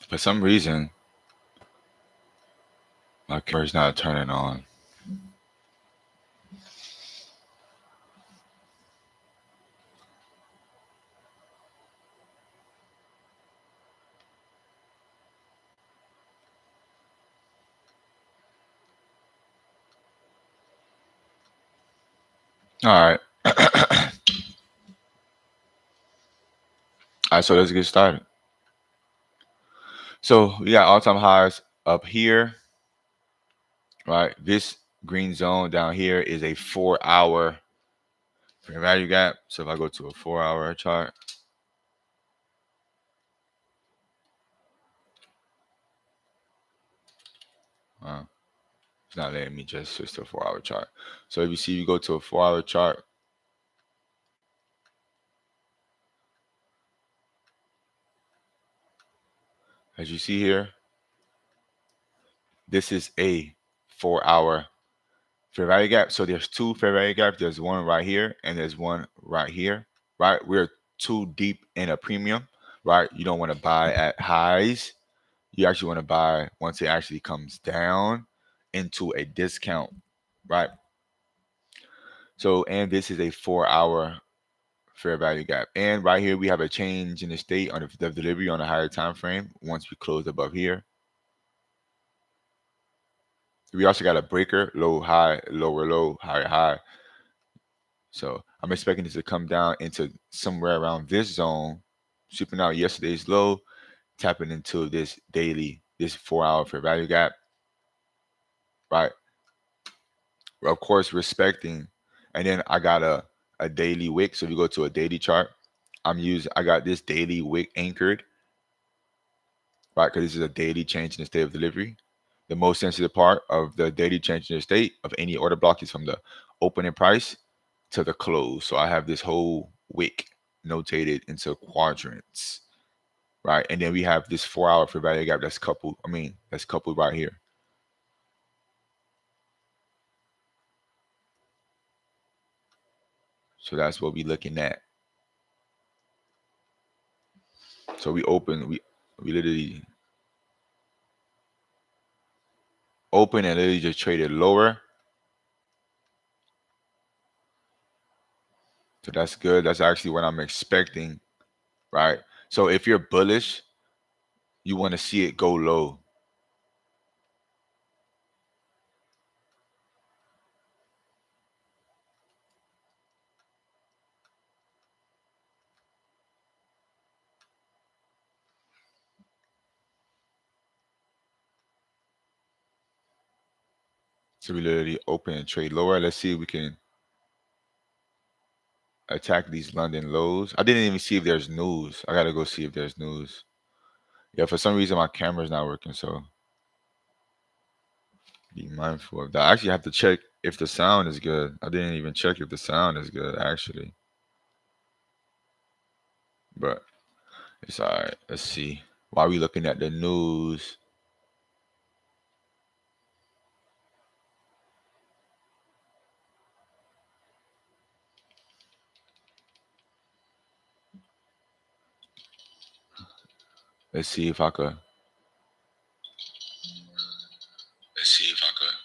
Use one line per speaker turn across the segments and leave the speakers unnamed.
For some reason, my camera's not turning on. All right. All right, so let's get started. So we got all-time highs up here, right? This green zone down here is a 4-hour fair value gap. So if I go to a 4-hour chart, it's not letting me just switch to a 4-hour chart. So if you see, you go to a 4-hour chart, as you see here, this is a 4-hour fair value gap. So there's two fair value gaps. There's one right here and there's one right here, right? We're too deep in a premium, right? You don't want to buy at highs. You actually want to buy once it actually comes down into a discount, right? So, and this is a 4-hour fair value gap. And right here, we have a change in the state on the delivery on a higher time frame once we close above here. We also got a breaker, low, high, lower, low, higher, high. So I'm expecting this to come down into somewhere around this zone, sweeping out yesterday's low, tapping into this daily, this 4-hour fair value gap, right? Of course, respecting. And then I got a daily wick. So if you go to a daily chart, I got this daily wick anchored, right? Because this is a daily change in the state of delivery. The most sensitive part of the daily change in the state of any order block is from the opening price to the close. So I have this whole wick notated into quadrants, right? And then we have this 4-hour fair value gap that's coupled. That's coupled right here. So that's what we're looking at. So we literally open and literally just traded lower. So that's good. That's actually what I'm expecting, right? So if you're bullish, you want to see it go low. So we literally open and trade lower. Let's see if we can attack these London lows. I didn't even see if there's news. I gotta go see if there's news. Yeah, for some reason my camera's not working, so be mindful of that. I actually have to check if the sound is good. I didn't even check if the sound is good actually. But it's alright. Let's see. While we looking at the news. Let's see if I could. Let's see if I could.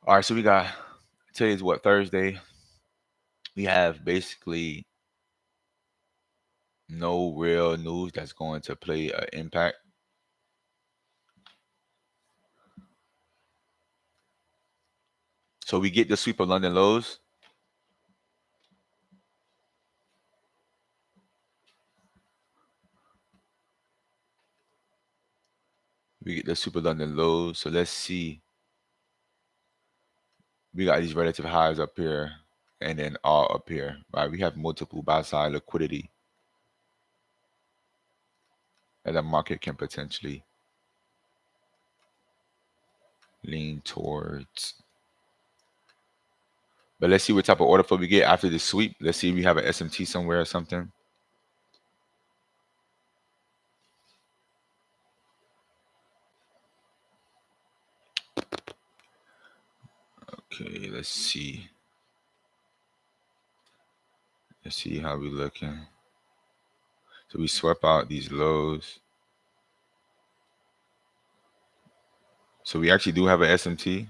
All right, so we got today's what, Thursday. We have basically no real news that's going to play an impact. So we get the sweep of London lows. We get the sweep of London lows. So let's see. We got these relative highs up here and then all up here, right? We have multiple buy side liquidity that the market can potentially lean towards. But let's see what type of order flow we get after this sweep. Let's see if we have an SMT somewhere or something. let's see. Let's see how we looking. So we swept out these lows. So we actually do have an SMT.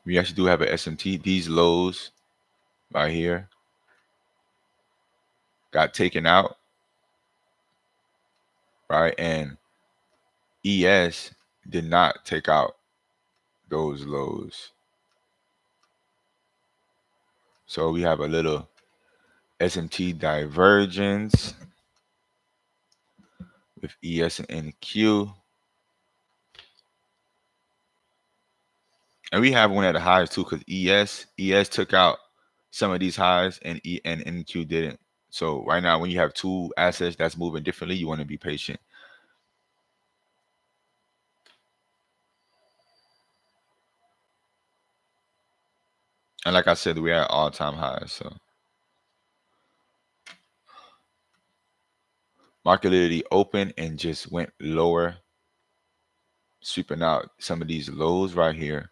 We actually do have an SMT. These lows right here got taken out, right? And ES did not take out those lows. So we have a little SMT divergence with ES and NQ. And we have one at the highs too, because ES took out some of these highs and NQ didn't. So right now, when you have two assets that's moving differently, you want to be patient. And like I said, we're at all-time highs. So market literally opened and just went lower, sweeping out some of these lows right here.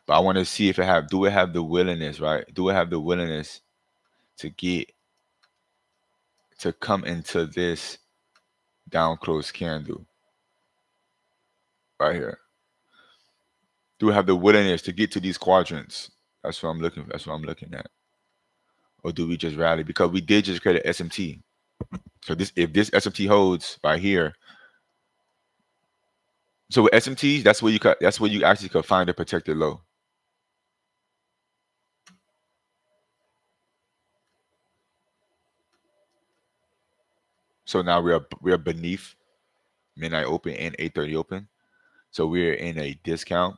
But I want to see if do it have the willingness, right? Do it have the willingness to come into this down close candle right here? Do it have the willingness to get to these quadrants? That's what I'm looking. That's what I'm looking at. Or do we just rally? Because we did just create an SMT. So if this SMT holds right here, so with SMTs, that's where you actually could find a protected low. So now we're beneath midnight open and 8:30 open. So we're in a discount.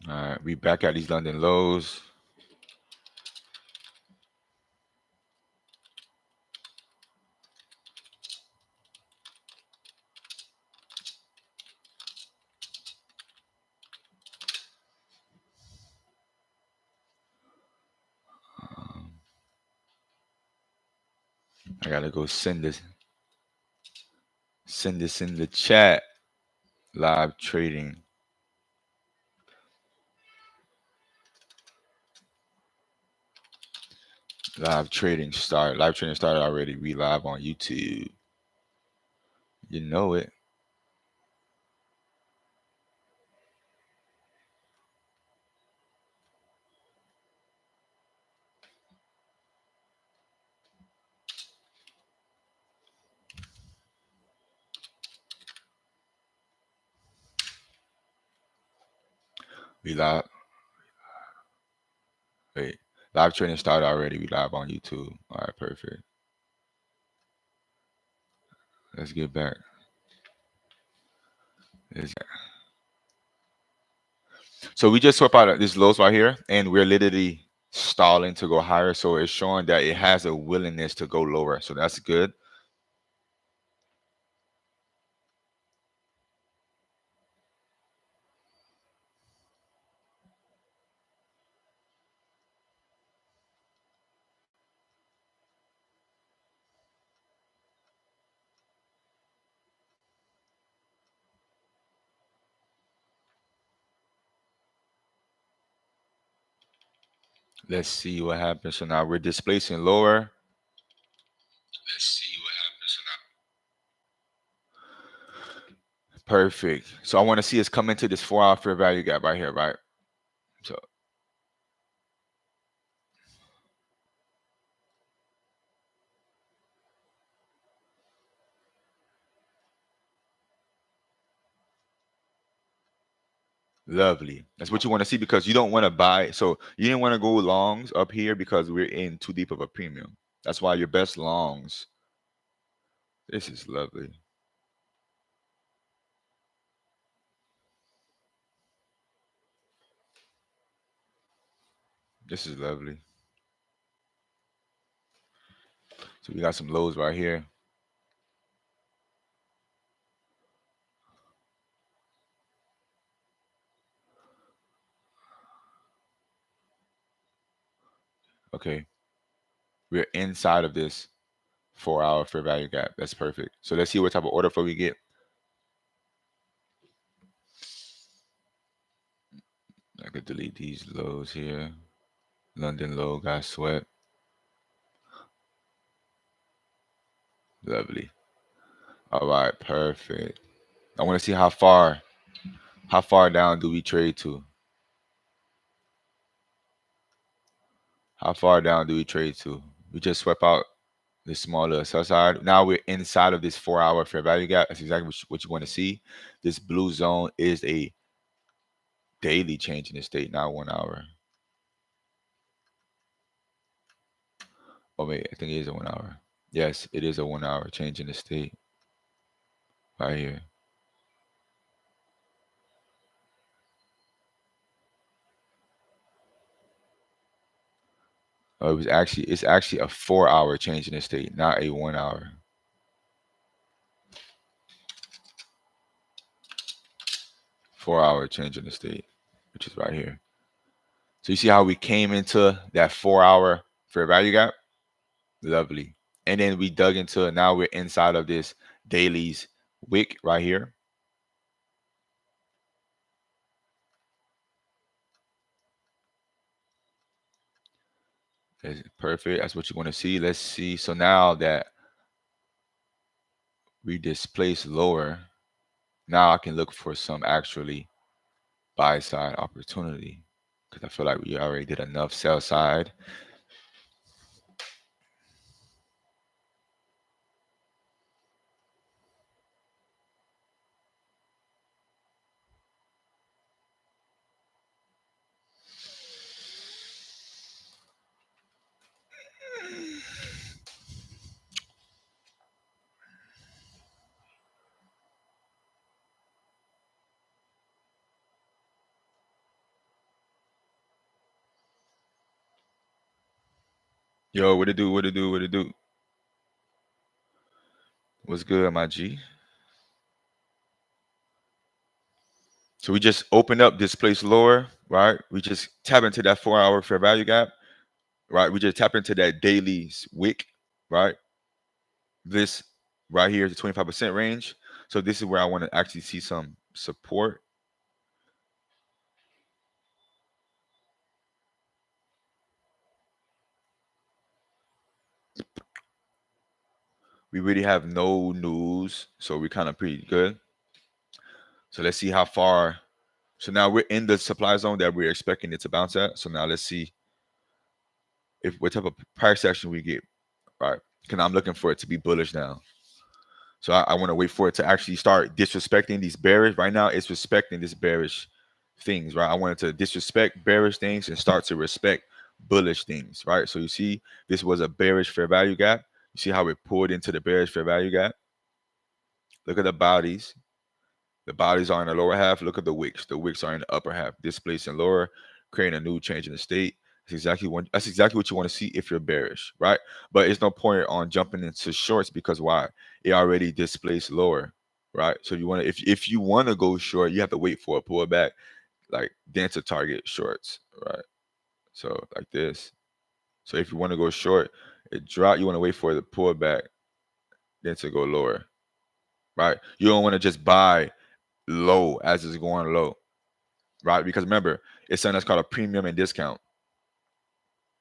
All right, we back at these London lows. I gotta go send this in the chat. Live trading. Live trading started. Live trading started already. We live on YouTube. You know it. We live. Wait. Live trading started already. We live on YouTube. All right, perfect. Let's get back. So we just swept out this lows right here, and we're literally stalling to go higher. So it's showing that it has a willingness to go lower. So that's good. Let's see what happens. So now we're displacing lower. Let's see what happens. So now. Perfect. So I want to see us come into this 4-hour fair value gap right here, right? So Lovely. That's what you want to see because you don't want to buy. So you didn't want to go longs up here because we're in too deep of a premium. That's why your best longs. This is lovely. This is lovely. So we got some lows right here. Okay. We're inside of this 4 hour fair value gap. That's perfect. So let's see what type of order flow we get. I could delete these lows here. London low got swept. Lovely. All right, perfect. I want to see how far down do we trade to? How far down do we trade to? We just swept out this smaller sell side. Now we're inside of this 4 hour fair value gap. That's exactly what you want to see. This blue zone is a daily change in the state, not 1 hour. Oh wait, I think it is a 1 hour. Yes, it is a 1 hour change in the state right here. It's actually a 4 hour change in the state, not a 1 hour. 4 hour change in the state, which is right here. So you see how we came into that 4 hour fair value gap? Lovely. And then we dug into it. Now we're inside of this daily's wick right here. That's perfect. That's what you want to see. Let's see. So now that we displaced lower, now I can look for some actually buy side opportunity because I feel like we already did enough sell side. Yo, what it do? What it do? What it do? What's good, my G? So we just opened up this place lower, right? We just tap into that 4 hour fair value gap, right? We just tap into that daily's wick, right? This right here is the 25% range. So this is where I want to actually see some support. We really have no news, so we're kind of pretty good. So let's see how far. So now we're in the supply zone that we're expecting it to bounce at. So now let's see if what type of price action we get, right? Because I'm looking for it to be bullish now. So I want to wait for it to actually start disrespecting these bearish. Right now, it's respecting this bearish things, right? I wanted to disrespect bearish things and start to respect bullish things, right? So you see, this was a bearish fair value gap. You see how it pulled into the bearish fair value gap? Look at the bodies. The bodies are in the lower half. Look at the wicks. The wicks are in the upper half, displacing lower, creating a new change in the state. That's exactly what you want to see if you're bearish, right? But it's no point on jumping into shorts because why? It already displaced lower, right? So you want to if you want to go short, you have to wait for a pullback, like then to target shorts, right? So like this. So if you want to go short, it drop. You want to wait for the pullback, then to go lower, right? You don't want to just buy low as it's going low, right? Because remember, it's something that's called a premium and discount,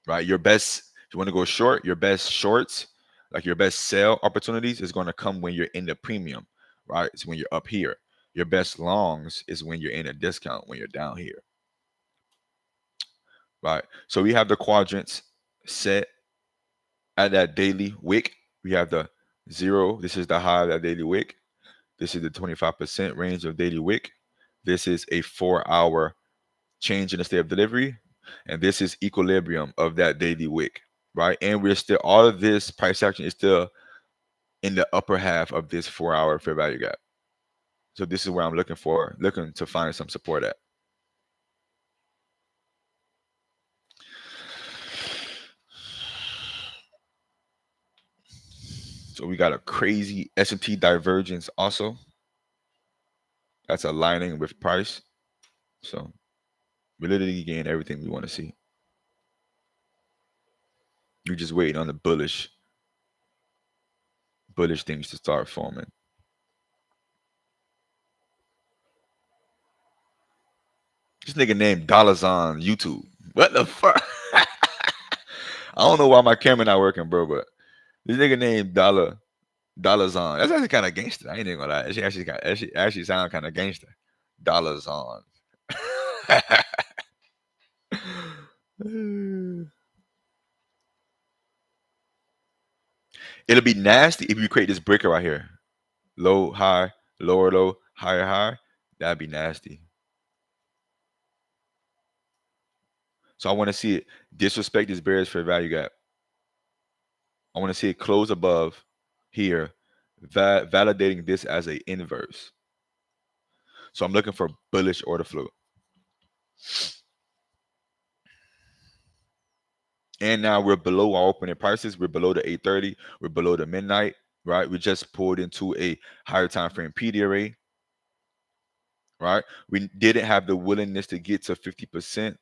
right? Your best, if you want to go short, your best shorts, like your best sell opportunities, is going to come when you're in the premium, right? It's when you're up here. Your best longs is when you're in a discount, when you're down here, right? So we have the quadrants set at that daily wick. We have the 0. This is the high of that daily wick. This is the 25% range of daily wick. This is a 4 hour change in the state of delivery, and this is equilibrium of that daily wick, right? And we're still, all of this price action is still in the upper half of this 4 hour fair value gap. So this is where I'm looking to find some support at. So we got a crazy S&P divergence also. That's aligning with price. So we literally gain everything we want to see. You're just waiting on the bullish things to start forming. This nigga named Dollars on YouTube. What the fuck? I don't know why my camera not working, bro, but this nigga named Dollars on. That's actually kind of gangster. I ain't even gonna lie. She actually sound kind of gangster. Dollars on. It'll be nasty if you create this breaker right here. Low, high, lower, low, higher, high. That'd be nasty. So I want to see it disrespect this bearish fair value gap. I want to see it close above here, validating this as a inverse. So I'm looking for bullish order flow. And now we're below our opening prices. We're below the 830. We're below the midnight, right? We just pulled into a higher time frame PD array, right? We didn't have the willingness to get to 50%,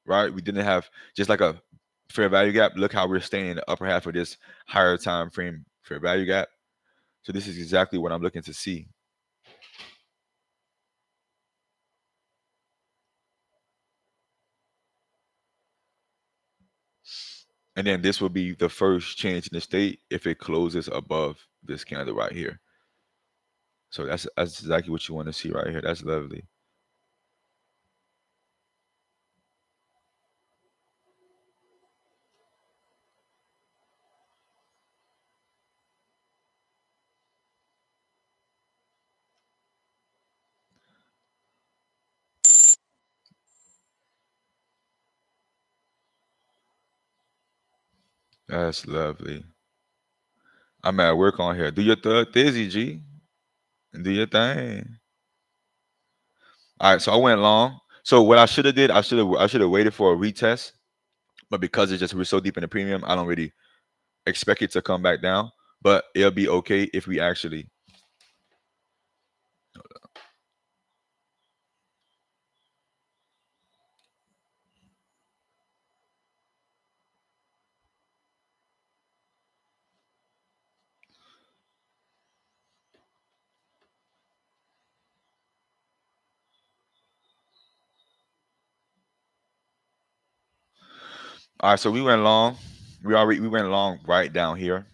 right? We didn't have just like a fair value gap. Look how we're staying in the upper half of this higher time frame fair value gap. So this is exactly what I'm looking to see. And then this will be the first change in the state if it closes above this candle right here. So that's exactly what you want to see right here. That's lovely. That's lovely. I'm at work on here. Do your thug Thizzy, G. Do your thing. All right, so I went long. So what I should have did, I should have waited for a retest, but because it's just we're so deep in the premium, I don't really expect it to come back down. But it'll be okay if we actually. All right, so we went long. We went long right down here.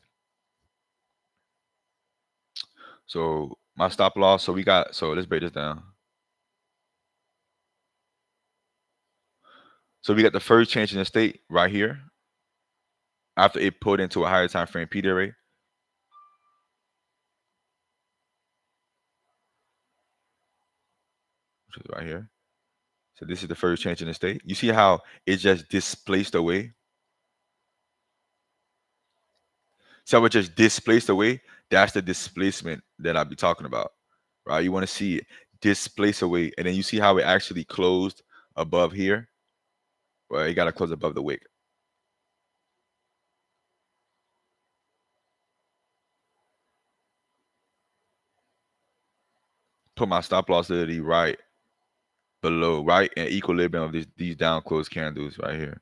So my stop loss. So let's break this down. So we got the first change in the state right here after it put into a higher time frame PD array. Which is right here. So this is the first change in the state. You see how it just displaced away? So it just displaced away. That's the displacement that I'll be talking about, right? You want to see it displace away, and then you see how it actually closed above here. Well, you got to close above the wick. Put my stop loss literally right below, right in equilibrium of these down closed candles right here.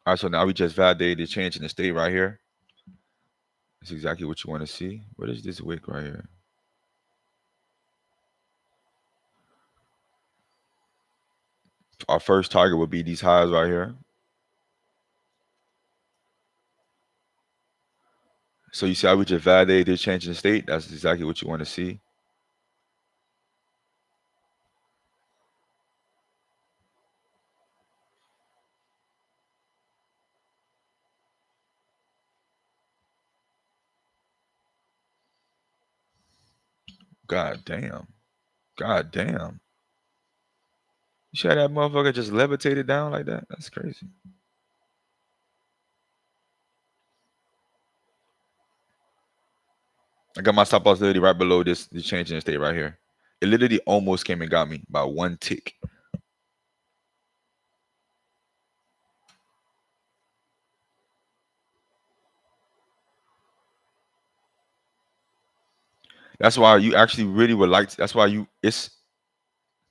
All right, so now we just validated the change in the state right here. That's exactly what you want to see. What is this wick right here? Our first target would be these highs right here. So you see how we just validated this change in state? That's exactly what you want to see. God damn. God damn. You see how that motherfucker just levitated down like that? That's crazy. I got my stop loss literally right below this change in state right here. It literally almost came and got me by one tick. That's why you actually really would like that's why you it's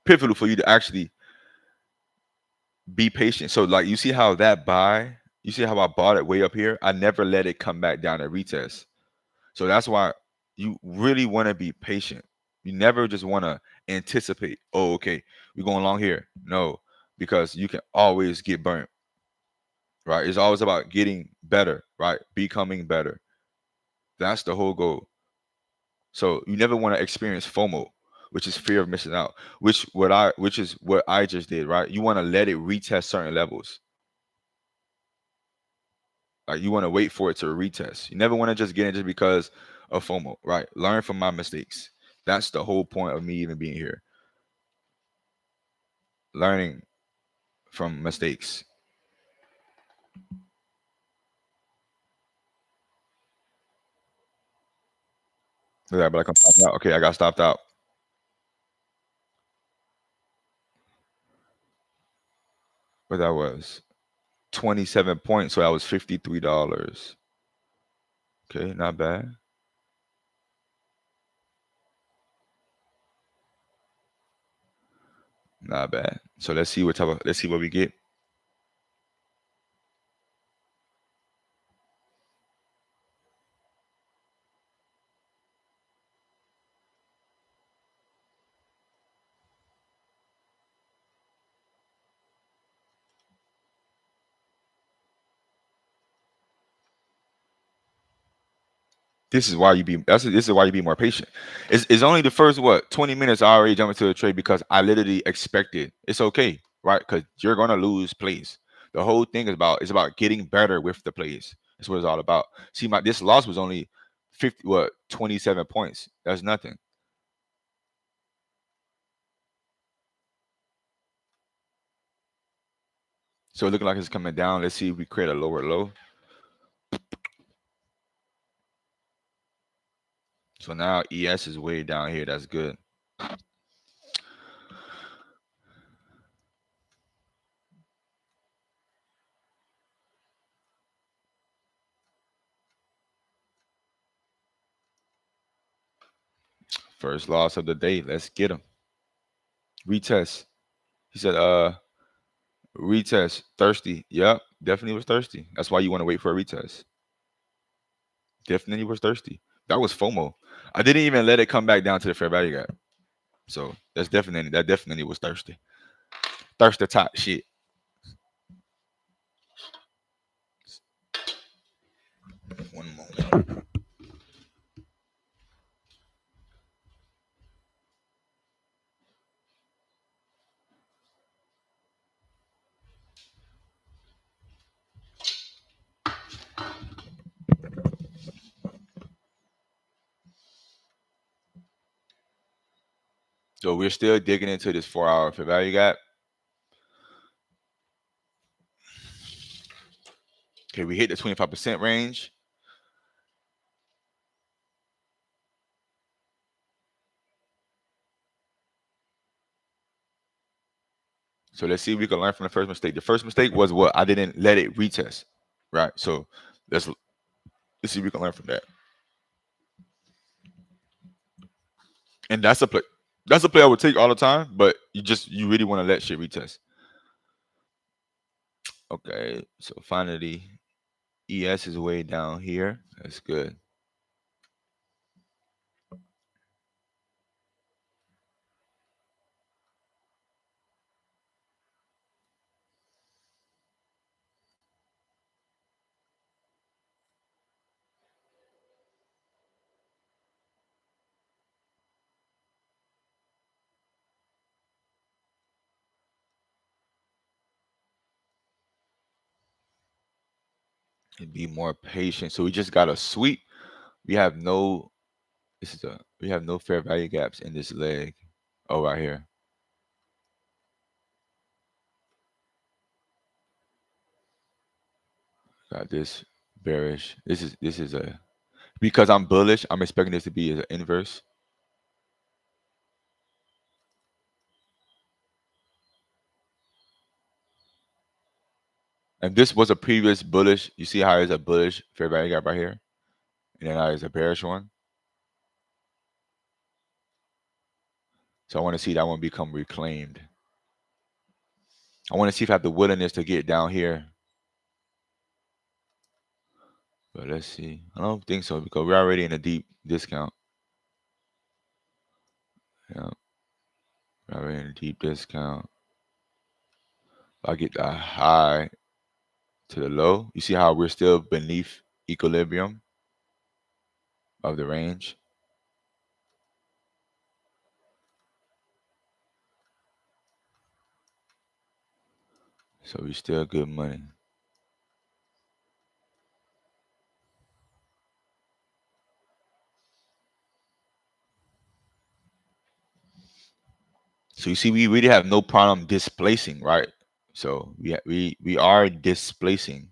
pivotal for you to actually be patient. So like you see how that buy, you see how I bought it way up here? I never let it come back down and retest. So that's why you really want to be patient. You never just want to anticipate, oh, okay, we're going along here. No, because you can always get burnt, right? It's always about getting better, right? Becoming better. That's the whole goal. So you never want to experience FOMO, which is fear of missing out, which is what I just did, right? You want to let it retest certain levels. Like you want to wait for it to retest. You never want to just get in just because of FOMO, right? Learn from my mistakes. That's the whole point of me even being here. Learning from mistakes. Yeah, but like I'm stopped out. Okay, I got stopped out. But that was 27 points, so that was $53. Okay, not bad. Not bad. So let's see what we get. This is why you be more patient. It's only the first what 20 minutes I already jumped into a trade because I literally expected it's okay, right? Because you're gonna lose plays. The whole thing is about getting better with the plays. That's what it's all about. See, my this loss was only 27 points. That's nothing. So looking like it's coming down. Let's see if we create a lower low. So now ES is way down here. That's good. First loss of the day. Let's get him. Retest. He said, retest. Thirsty. Yep. Definitely was thirsty. That's why you want to wait for a retest. Definitely was thirsty. That was FOMO. I didn't even let it come back down to the fair value gap. So that definitely was thirsty. Thirsty top shit. One moment. So we're still digging into this 4 hour fair value gap. Okay, we hit the 25% range. So let's see if we can learn from the first mistake. The first mistake was what? I didn't let it retest. Right. So let's see if we can learn from that. And that's a play. That's a play I would take all the time, but you really want to let shit retest. Okay. So finally, ES is way down here. That's good. and be more patient. So we just got a sweep. We have no we have no fair value gaps in this leg. Oh, right here. Got this bearish. This is a because I'm bullish. I'm expecting this to be an inverse. And this was a previous bullish. You see how it's a bullish fair value gap right here, and then it's a bearish one. So I want to see that one become reclaimed. I want to see if I have the willingness to get down here. But let's see. I don't think so because we're already in a deep discount. Yeah, we're already in a deep discount. I get the high to the low. You see how we're still beneath equilibrium of the range. So we still good money. So you see, we really have no problem displacing, right? So we are displacing.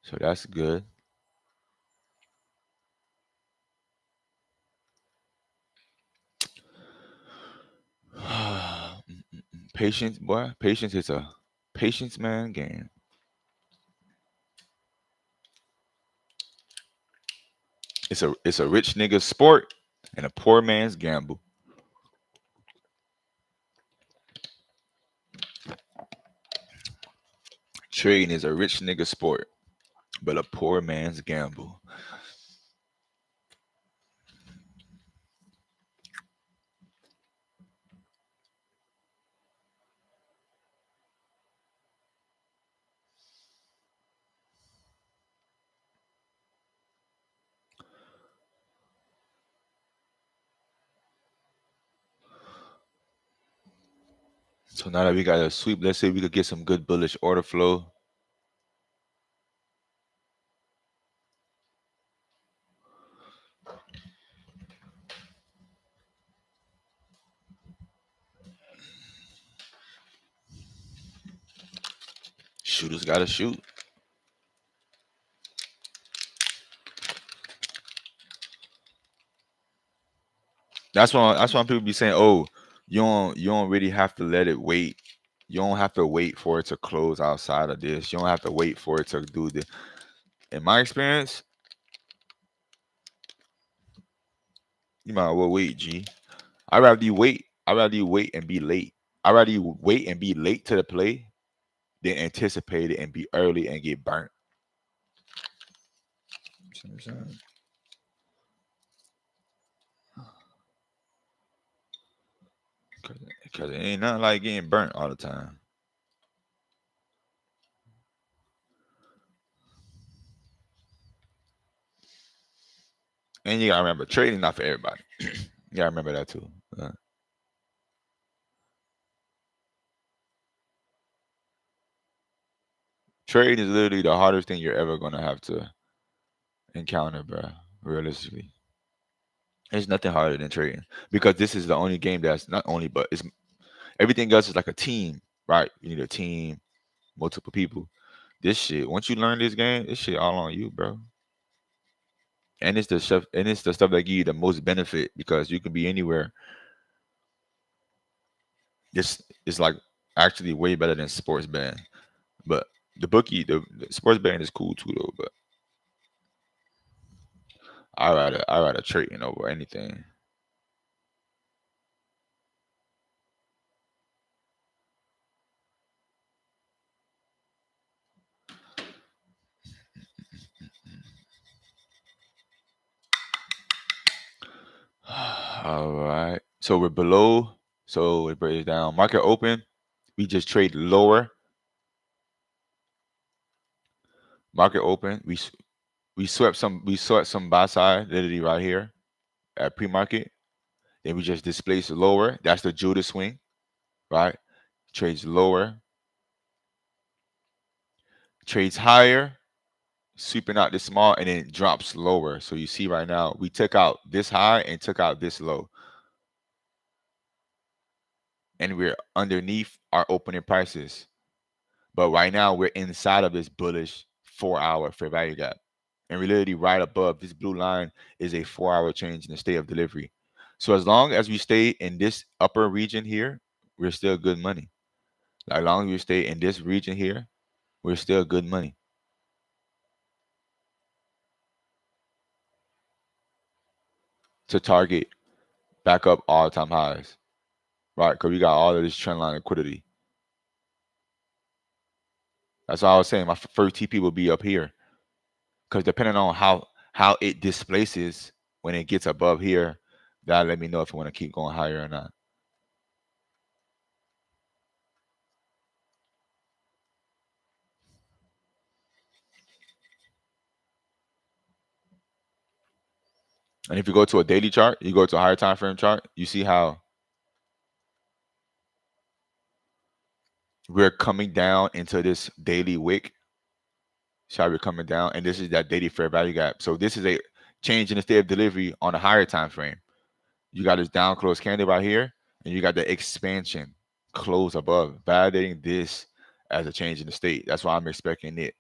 So that's good. Patience, boy. Patience is a patience man game. It's a rich nigga's sport and a poor man's gamble. Trading is a rich nigga's sport, but a poor man's gamble. So now that we got a sweep, let's say we could get some good bullish order flow. Shooters gotta shoot. That's why people be saying, "Oh, you don't really have to let it wait. You don't have to wait for it to close outside of this. You don't have to wait for it to do this." In my experience, you might well wait, G. I'd rather you wait. I'd rather you wait and be late. I'd rather you wait and be late to the play than anticipate it and be early and get burnt. See what I'm saying? Because it ain't nothing like getting burnt all the time. And you gotta remember, trading not for everybody. You gotta remember that too. Trading is literally the hardest thing you're ever gonna have to encounter, bro. Realistically, there's nothing harder than trading because this is the only game that's not only, but it's everything else is like a team, right? You need a team, multiple people. This shit, once you learn this game, this shit all on you, bro. And it's the stuff that give you the most benefit because you can be anywhere. This is like actually way better than sports betting. But the sports betting is cool too though. But I rather trading over anything. All right. So we're below. So it breaks down. Market open. We just trade lower. Market open. We swept some buy side literally right here at pre-market. Then we just displaced lower. That's the Judas swing, right? trades lower, trades higher, sweeping out this small, and then it drops lower. So you see right now, we took out this high and took out this low, and we're underneath our opening prices. But right now, we're inside of this bullish 4-hour fair value gap. And we're literally right above this blue line is a 4-hour change in the state of delivery. So as long as we stay in this upper region here, we're still good money. Like, as long as we stay in this region here, we're still good money. To target back up all-time highs, right? Because we got all of this trend line liquidity. That's why I was saying my first TP will be up here. Because depending on how it displaces when it gets above here, that let me know if I want to keep going higher or not. And if you go to a daily chart, you go to a higher time frame chart, you see how we're coming down into this daily wick. See how we're coming down, and this is that daily fair value gap. So this is a change in the state of delivery on a higher time frame. You got this down close candle right here, and you got the expansion close above, validating this as a change in the state. That's why I'm expecting it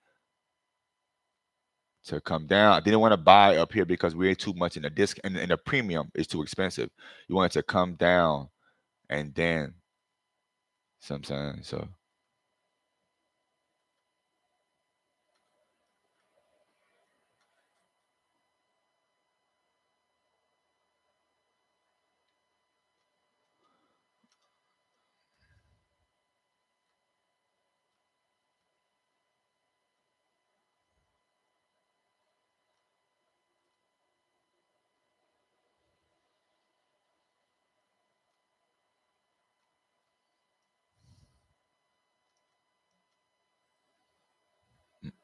to come down. I didn't want to buy up here because we're too much in the disc, and the premium is too expensive. You want it to come down, and then sometimes so.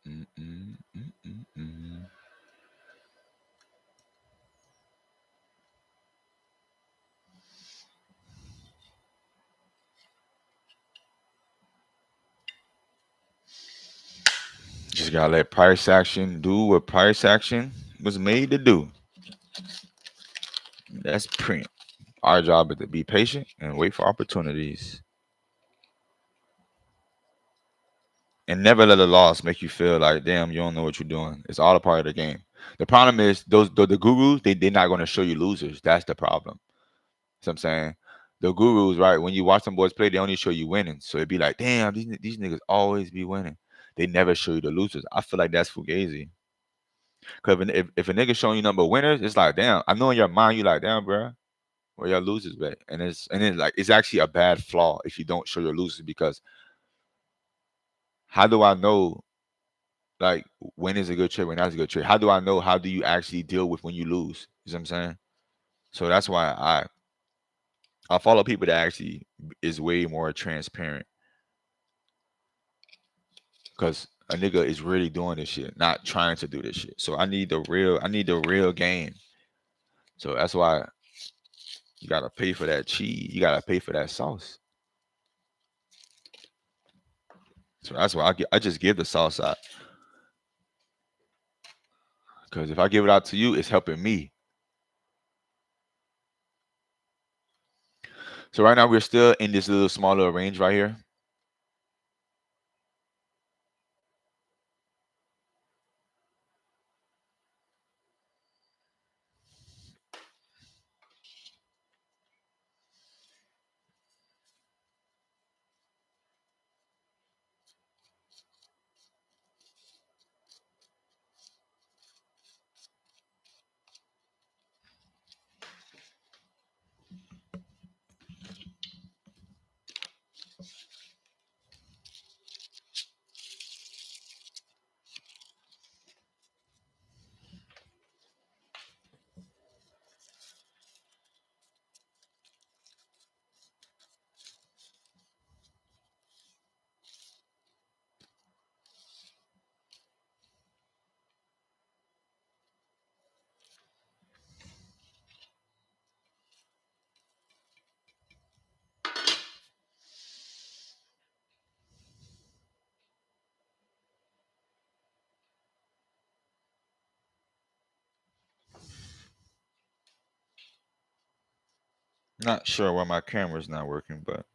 Mm. Just gotta let price action do what price action was made to do. That's print. Our job is to be patient and wait for opportunities. And never let a loss make you feel like, damn, you don't know what you're doing. It's all a part of the game. The problem is the gurus, they're not gonna show you losers. That's the problem. So I'm saying the gurus, right? When you watch them boys play, they only show you winning. So it'd be like, damn, these niggas always be winning. They never show you the losers. I feel like that's fugazi. Cause if a nigga showing you number winners, it's like, damn. I know in your mind you like, damn, bro, where your losers at? And then like it's actually a bad flaw if you don't show your losers, because how do I know like when is a good trade, when that's a good trade? How do I know? How do you actually deal with when you lose? You know what I'm saying? So that's why I follow people that actually is way more transparent, because a nigga is really doing this shit, not trying to do this shit. So I need the real game. So that's why you gotta pay for that cheese. You gotta pay for that sauce. So that's why I just give the sauce out. Because if I give it out to you, it's helping me. So right now we're still in this little smaller range right here. Not sure why my camera's not working, but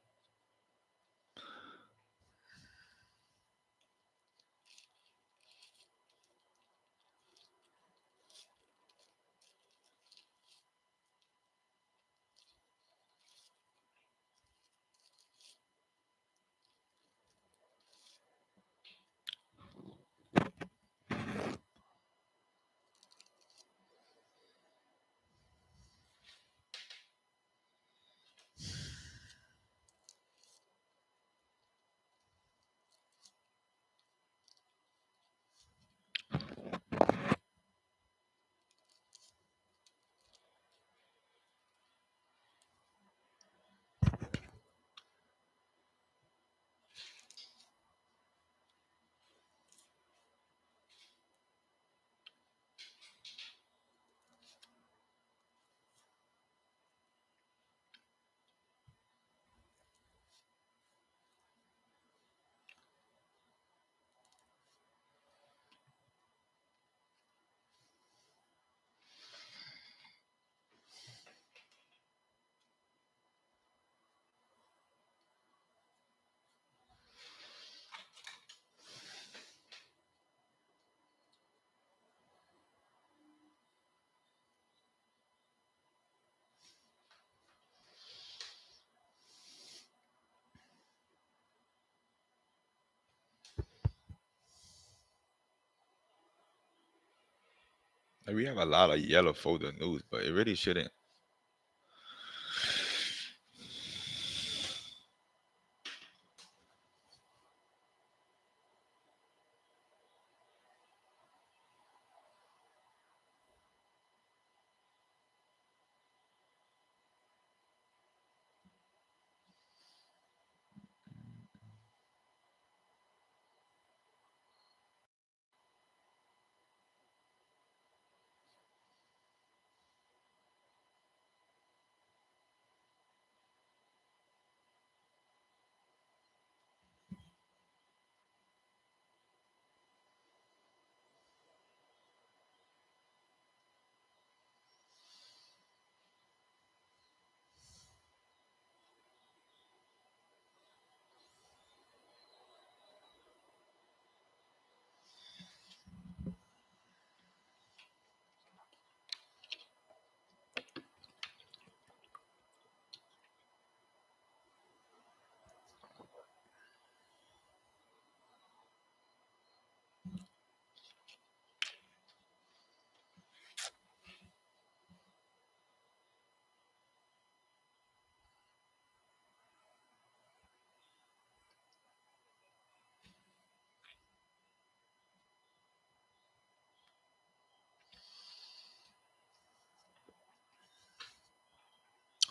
like, we have a lot of yellow folder news, but it really shouldn't.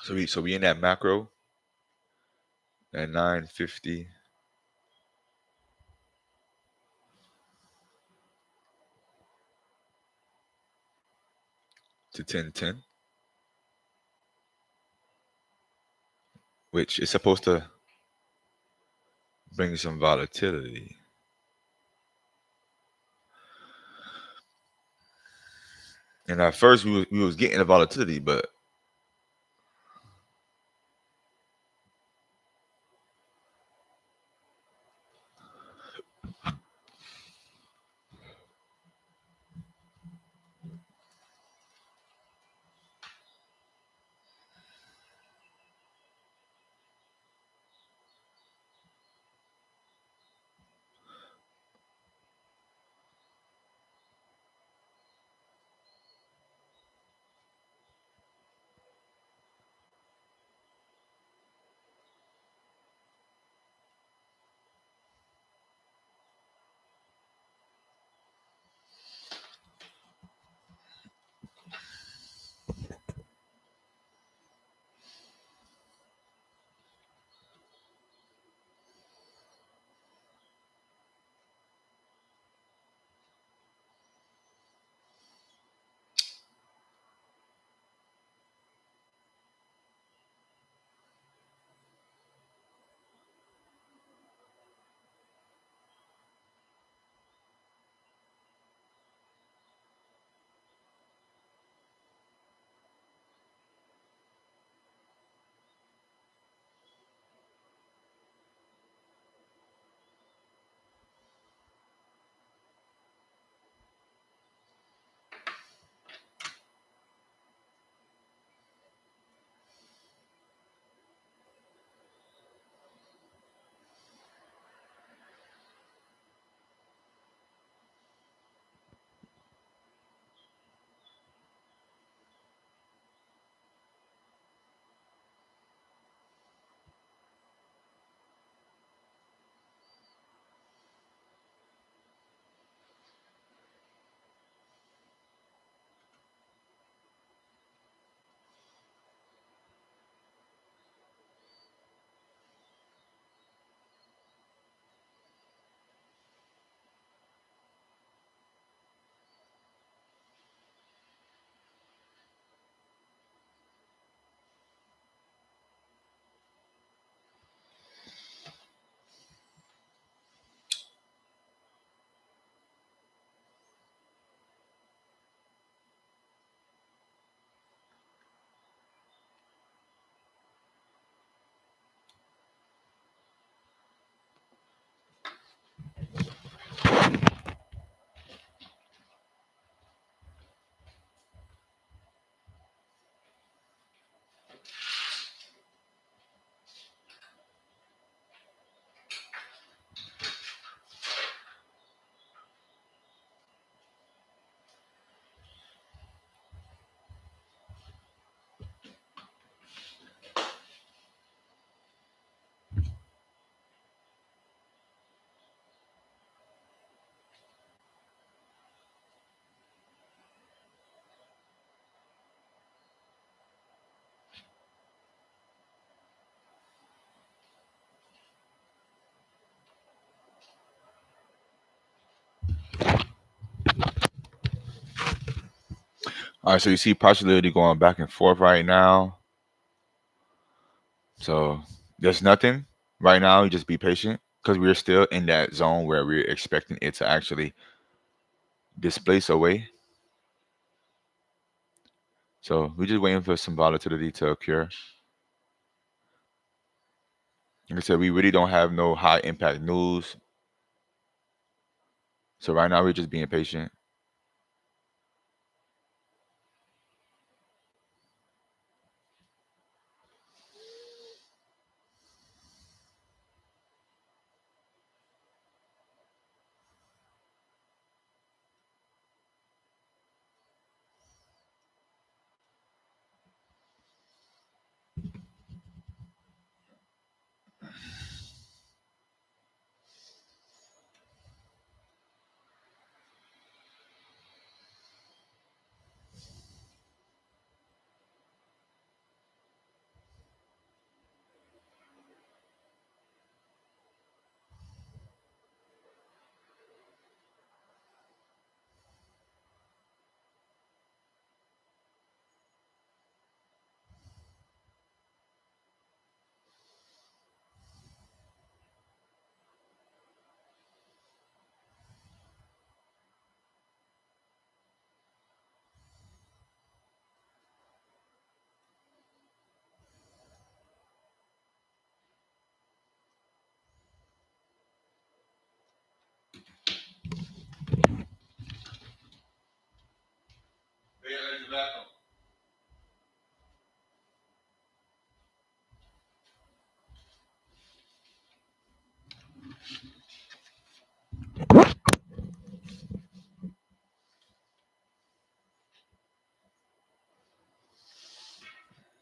So we in that macro at 950 to 1010, which is supposed to bring some volatility. And at first we was getting the volatility, but All right, so you see possibility going back and forth right now. So there's nothing right now. You just be patient because we're still in that zone where we're expecting it to actually displace away. So we're just waiting for some volatility to occur. Like I said, we really don't have no high impact news. So right now we're just being patient.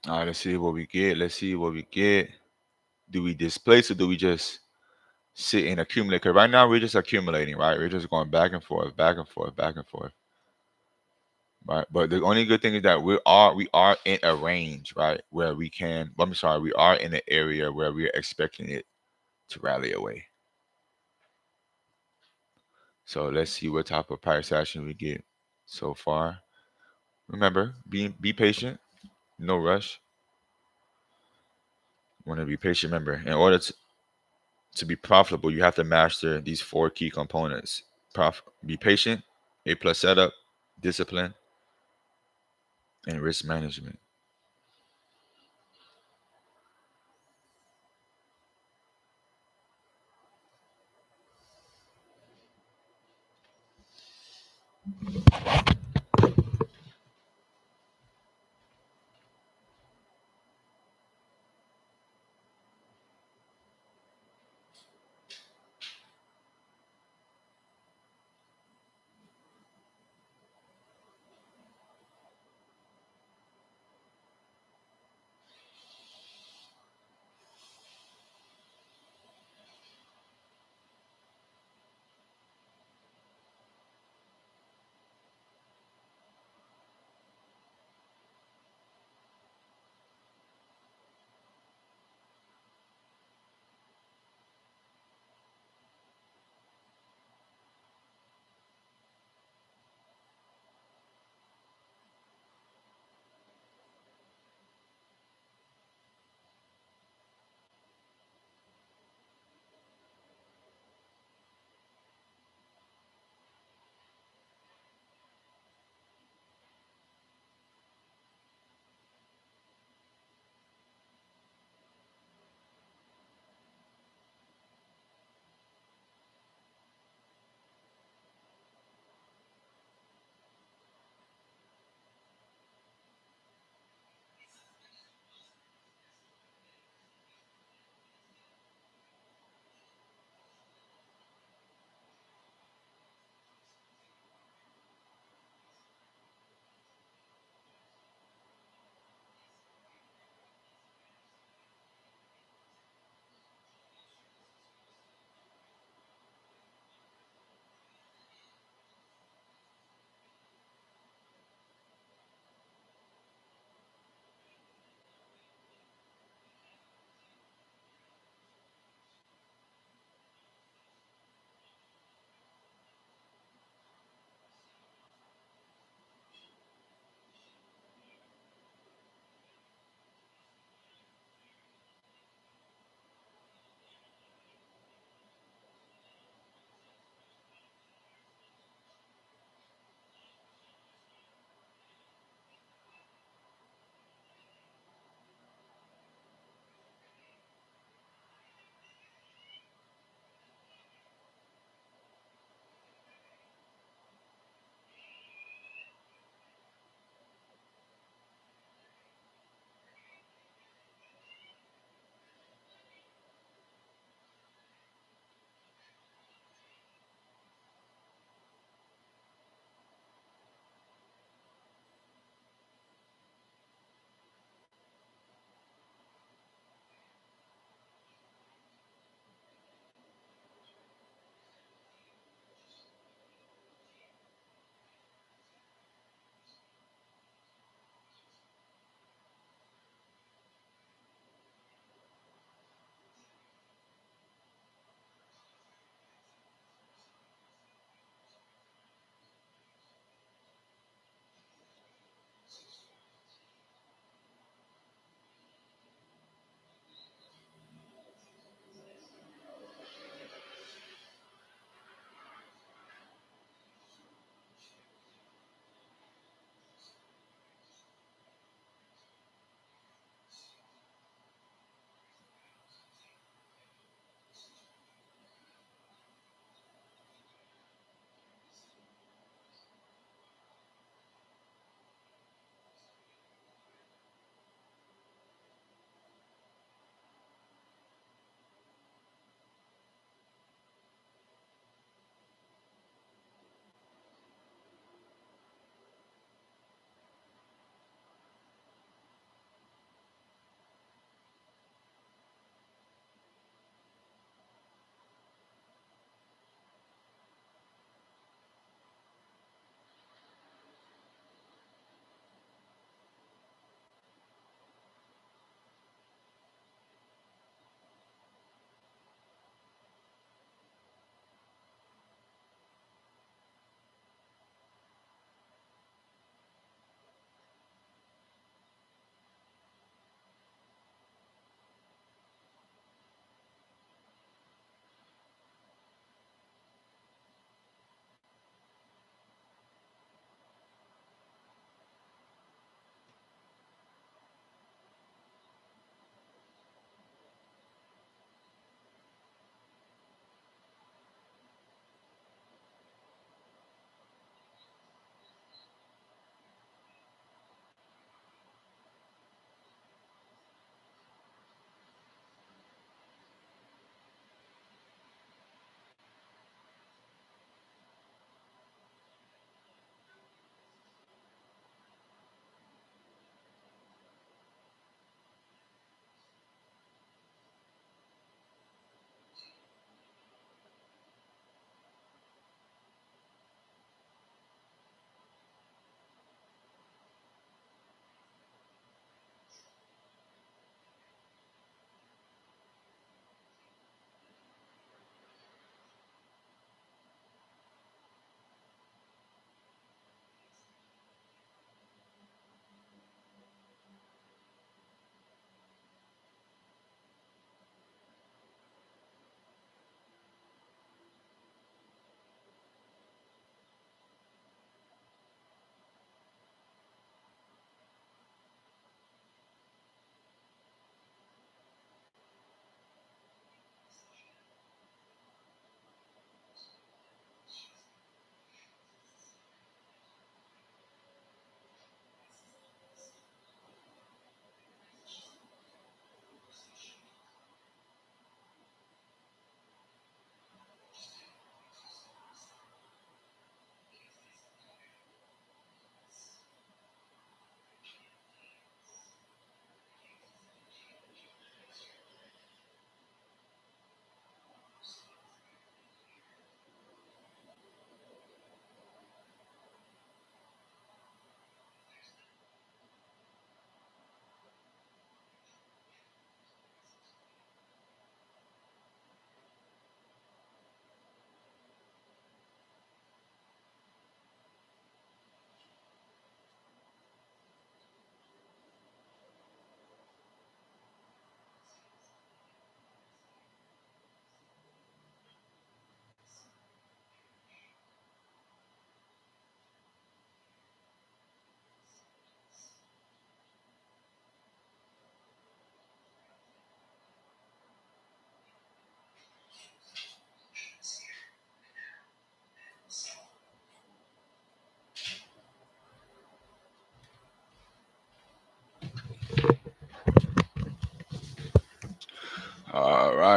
All right, let's see what we get. Let's see what we get. Do we displace or do we just sit and accumulate? Because right now we're just accumulating, right? We're just going back and forth, back and forth, back and forth, right? But the only good thing is that we are in a range, right, where we can. I'm sorry, we are in an area where we're expecting it to rally away. So let's see what type of price action we get so far. Remember, be patient, no rush. Want to be patient. Remember, in order to be profitable, you have to master these four key components. Be patient, A plus setup, discipline, and risk management.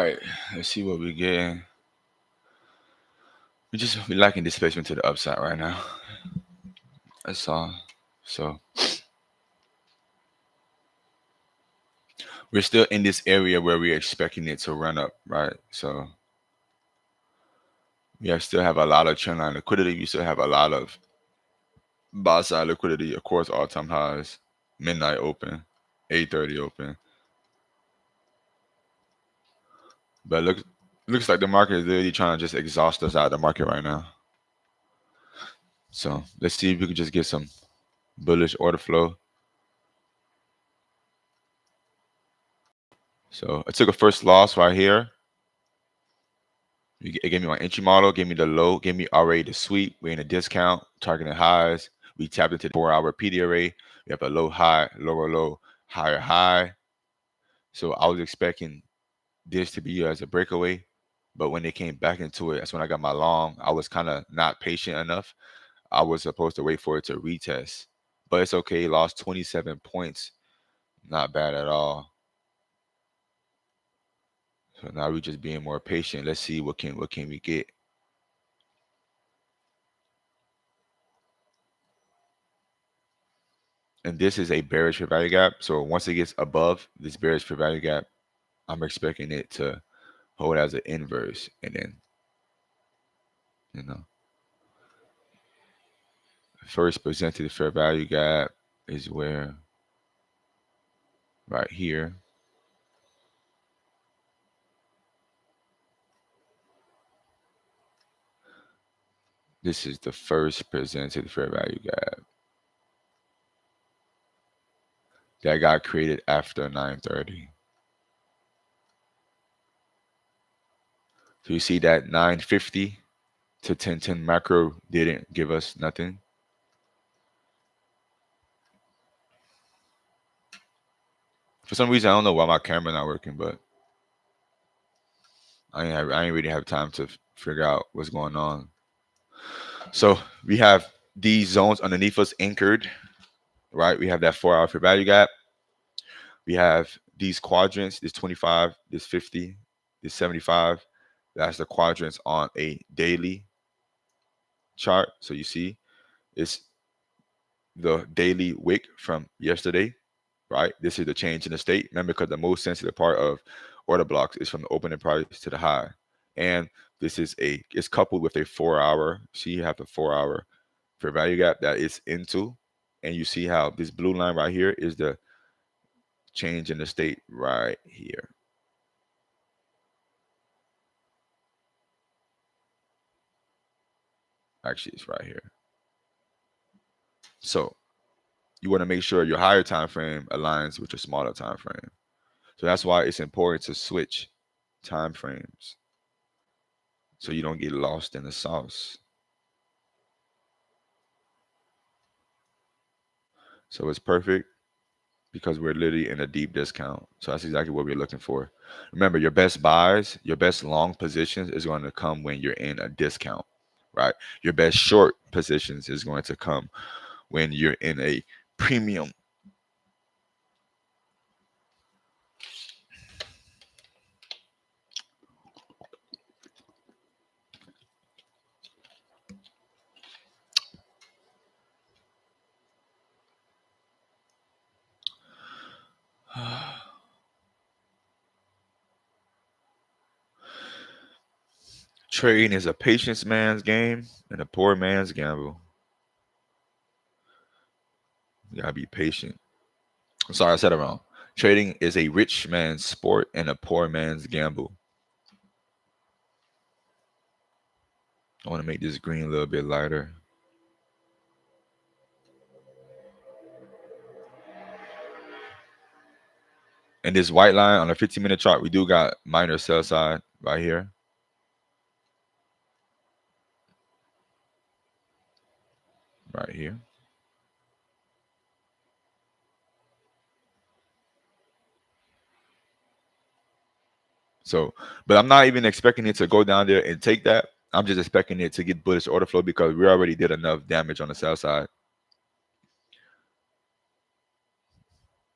right, let's see what we get. We lacking displacement to the upside right now. That's all. So we're still in this area where we're expecting it to run up, right? So still have a lot of trend line liquidity. We still have a lot of buy side liquidity, of course, all time highs, midnight open, 8:30 open. But looks like the market is really trying to just exhaust us out of the market right now. So let's see if we can just get some bullish order flow. So I took a first loss right here. It gave me my entry model, gave me the low, gave me already the sweep. We're in a discount, targeting highs. We tapped into the 4-hour PD array. We have a low high, lower low, higher high. So I was expecting this to be as a breakaway. But when they came back into it, that's when I got my long. I was kind of not patient enough. I was supposed to wait for it to retest. But it's okay. Lost 27 points. Not bad at all. So now we're just being more patient. Let's see what can we get. And this is a bearish fair value gap. So once it gets above this bearish fair value gap, I'm expecting it to hold as an inverse, and then first presented fair value gap is where right here. This is the first presented fair value gap that got created after 9:30. So you see that 9:50 to 10:10 macro didn't give us nothing. For some reason, I don't know why my camera not working, but I ain't really have time to figure out what's going on. So we have these zones underneath us anchored, right? We have that 4-hour fair value gap. We have these quadrants, this 25, this 50, this 75. That's the quadrants on a daily chart. So you see it's the daily wick from yesterday, right? This is the change in the state. Remember, because the most sensitive part of order blocks is from the opening price to the high. And this is it's coupled with a 4-hour. See, you have the 4-hour fair value gap that is into. And you see how this blue line right here is the change in the state right here. Actually, it's right here. So you want to make sure your higher time frame aligns with your smaller time frame. So that's why it's important to switch time frames so you don't get lost in the sauce. So it's perfect because we're literally in a deep discount. So that's exactly what we're looking for. Remember, your best buys, your best long positions is going to come when you're in a discount, right? Your best short positions is going to come when you're in a premium. Trading is a patience man's game and a poor man's gamble. You gotta be patient. I'm sorry, I said it wrong. Trading is a rich man's sport and a poor man's gamble. I want to make this green a little bit lighter. And this white line on a 15-minute chart, we do got minor sell side right here. Right here. So, but I'm not even expecting it to go down there and take that. I'm just expecting it to get bullish order flow because we already did enough damage on the sell side.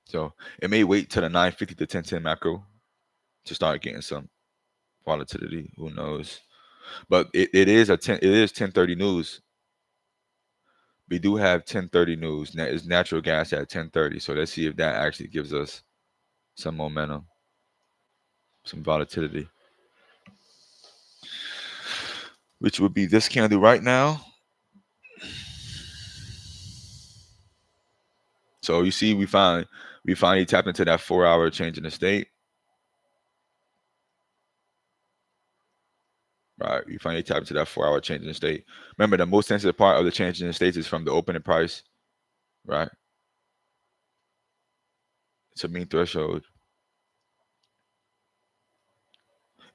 So it may wait till the 950 to 1010 macro to start getting some volatility. Who knows? But it is 10:30 news. We do have 10:30 news. That is natural gas at 10:30. So let's see if that actually gives us some momentum, some volatility, which would be this candle right now. So you see, we finally tapped into that 4-hour change in the state. Right, we finally tapped into that 4-hour change in the state. Remember, the most sensitive part of the change in the states is from the opening price, right? It's a mean threshold.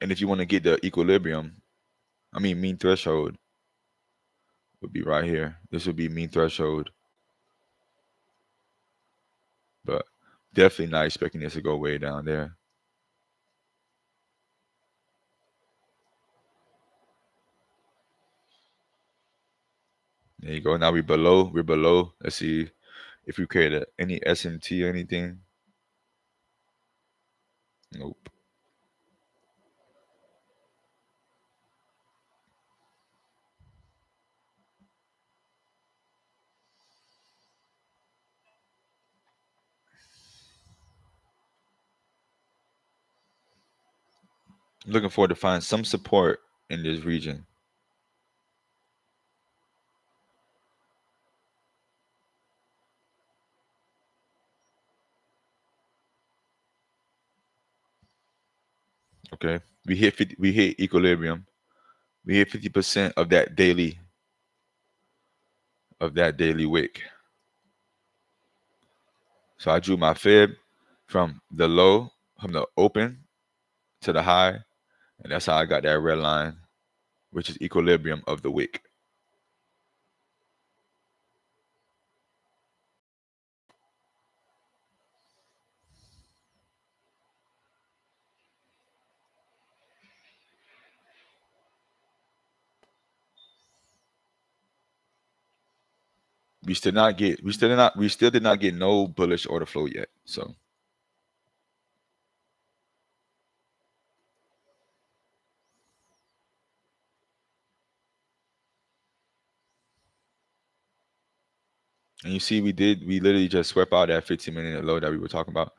And if you want to get the equilibrium, mean threshold would be right here. This would be mean threshold. But definitely not expecting this to go way down there. There you go. Now we're below. We're below. Let's see if we create any SMT or anything. Nope. I'm looking forward to find some support in this region. Okay. We hit equilibrium. We hit 50% of that daily wick. So I drew my fib from the low, from the open to the high, and that's how I got that red line, which is equilibrium of the wick. We still did not get no bullish order flow yet. So and you see we literally just swept out that 15-minute low that we were talking about.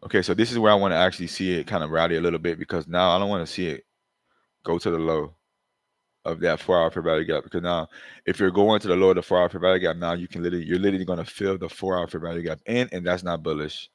Okay, so this is where I want to actually see it kind of rally a little bit, because now I don't want to see it go to the low of that 4-hour fair value gap, because now if you're going to the low of the 4-hour fair value gap, now you're literally going to fill the 4-hour fair value gap in, and that's not bullish.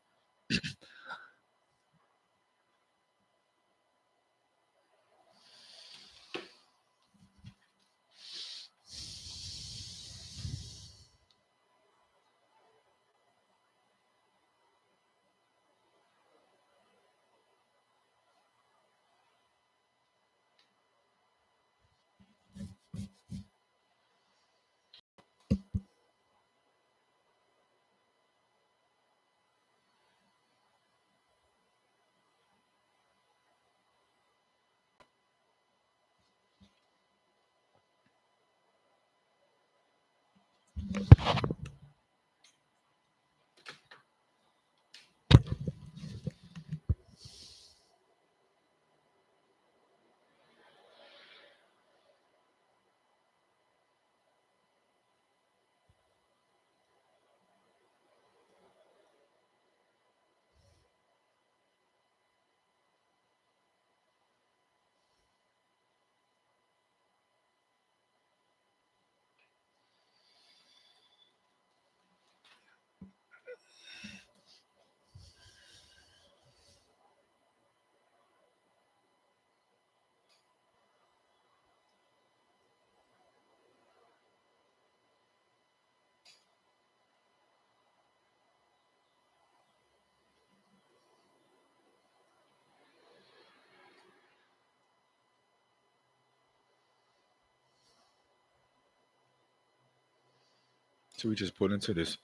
So we just put into this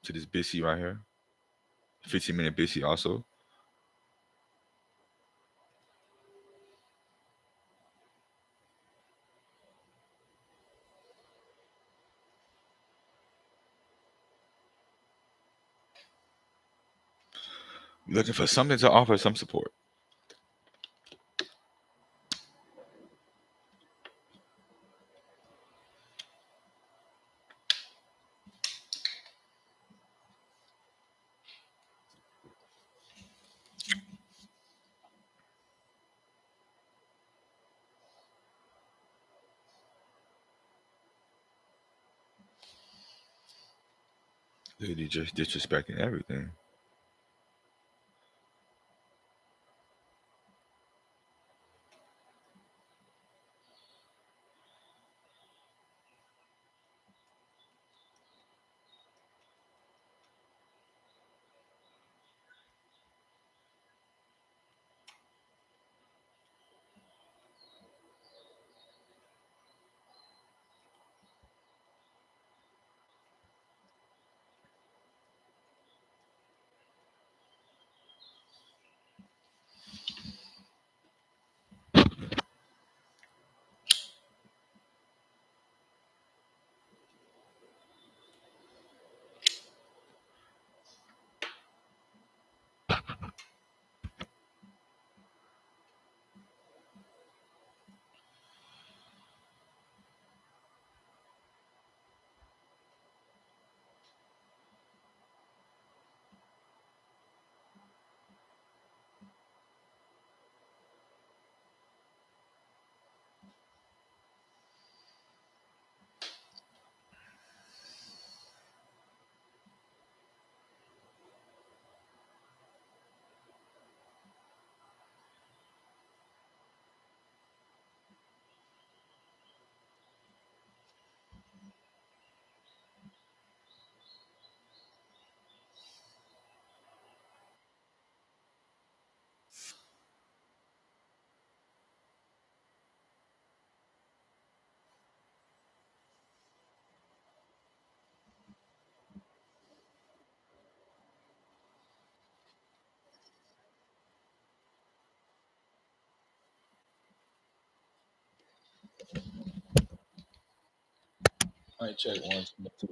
BC right here, 15-minute BC also. looking for something to offer some support. Lady just disrespecting everything. I check one, two.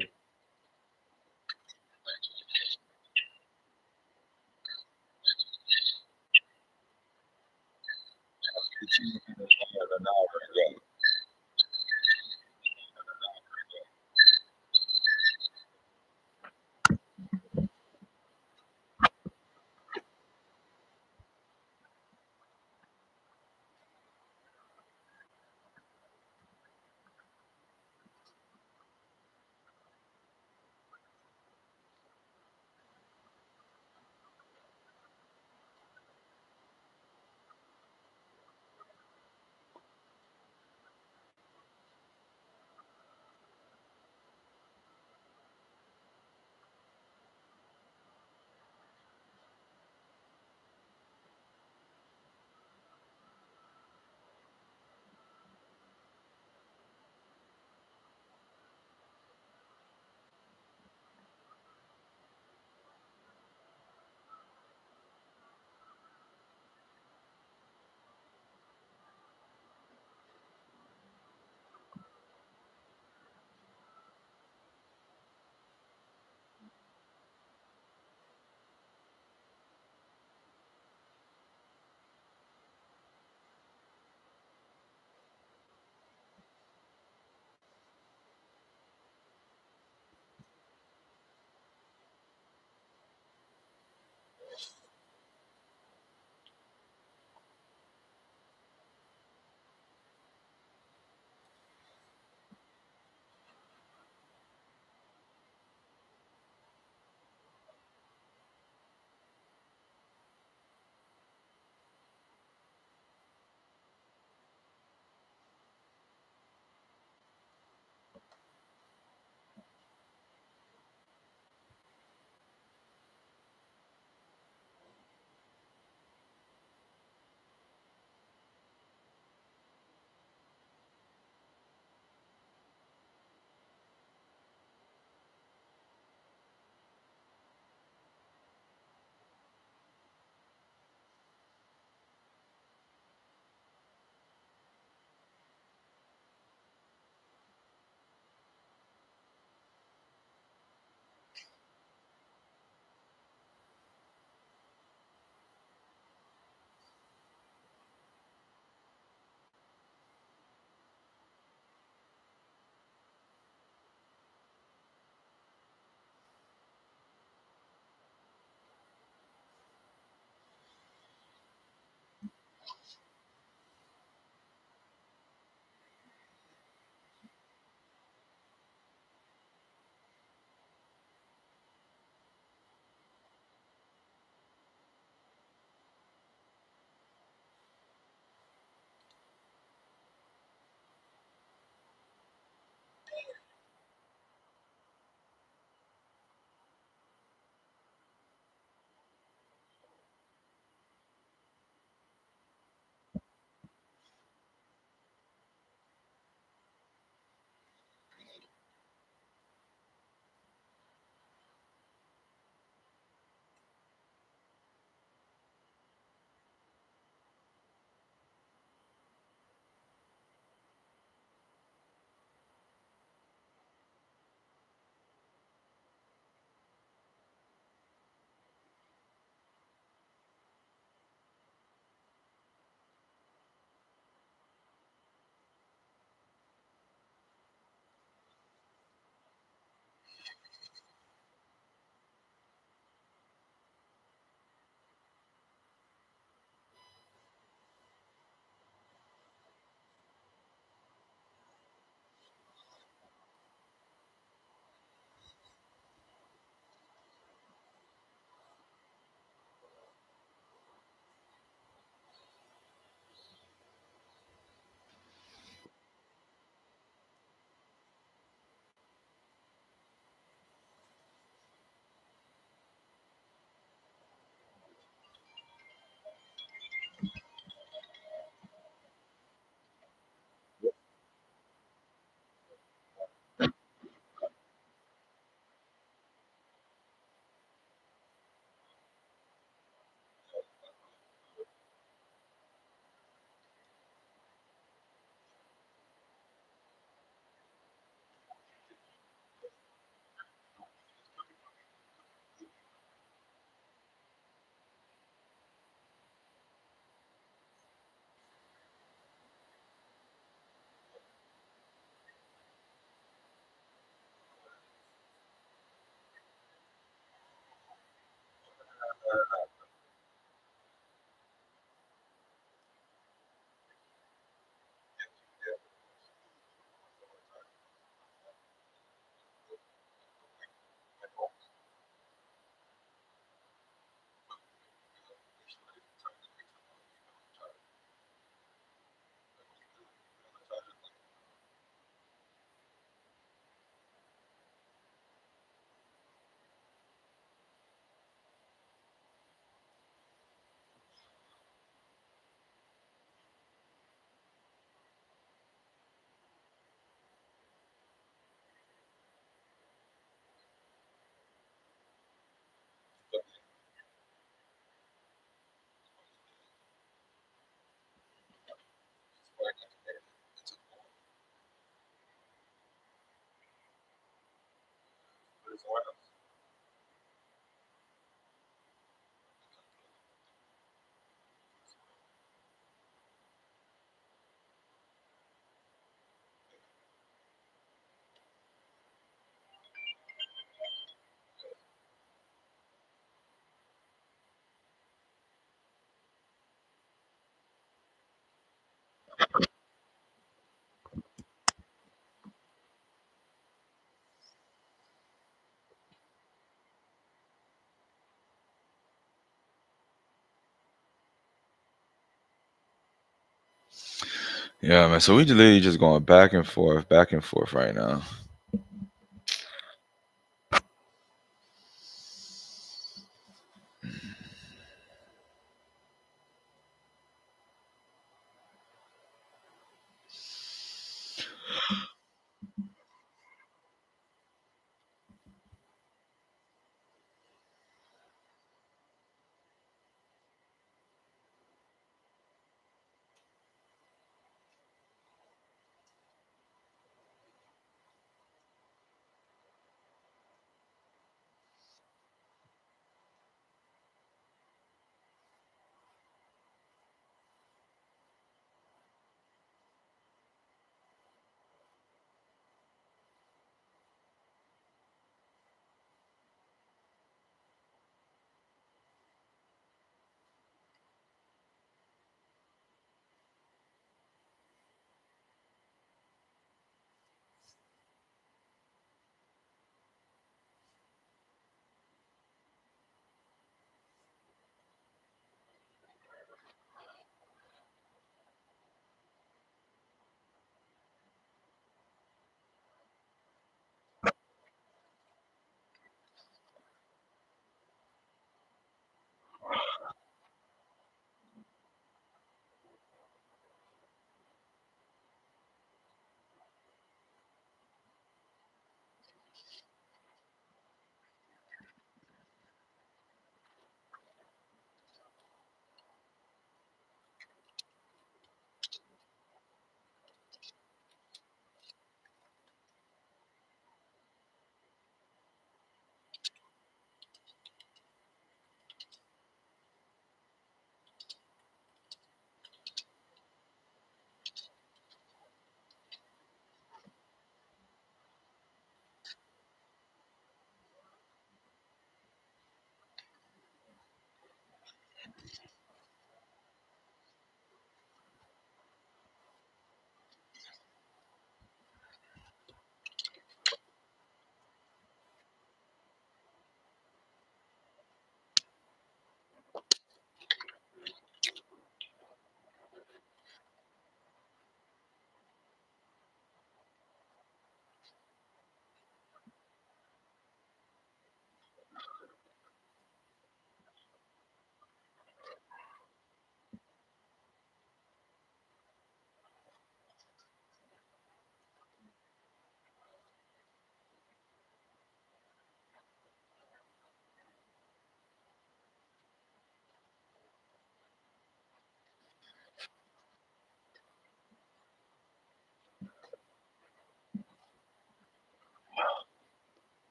Yeah, man. So we literally just going back and forth right now.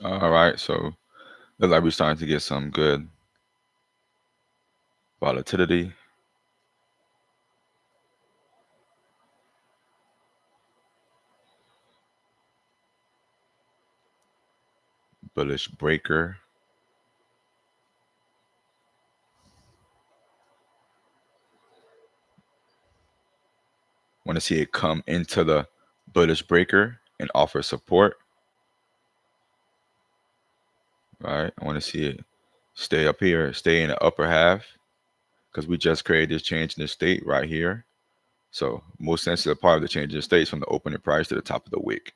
All right, so looks like we're starting to get some good volatility. Bullish breaker. Want to see it come into the bullish breaker and offer support. Right, I want to see it stay up here, stay in the upper half, because we just created this change in the state right here. So most sensitive part of the change in the state is from the opening price to the top of the wick.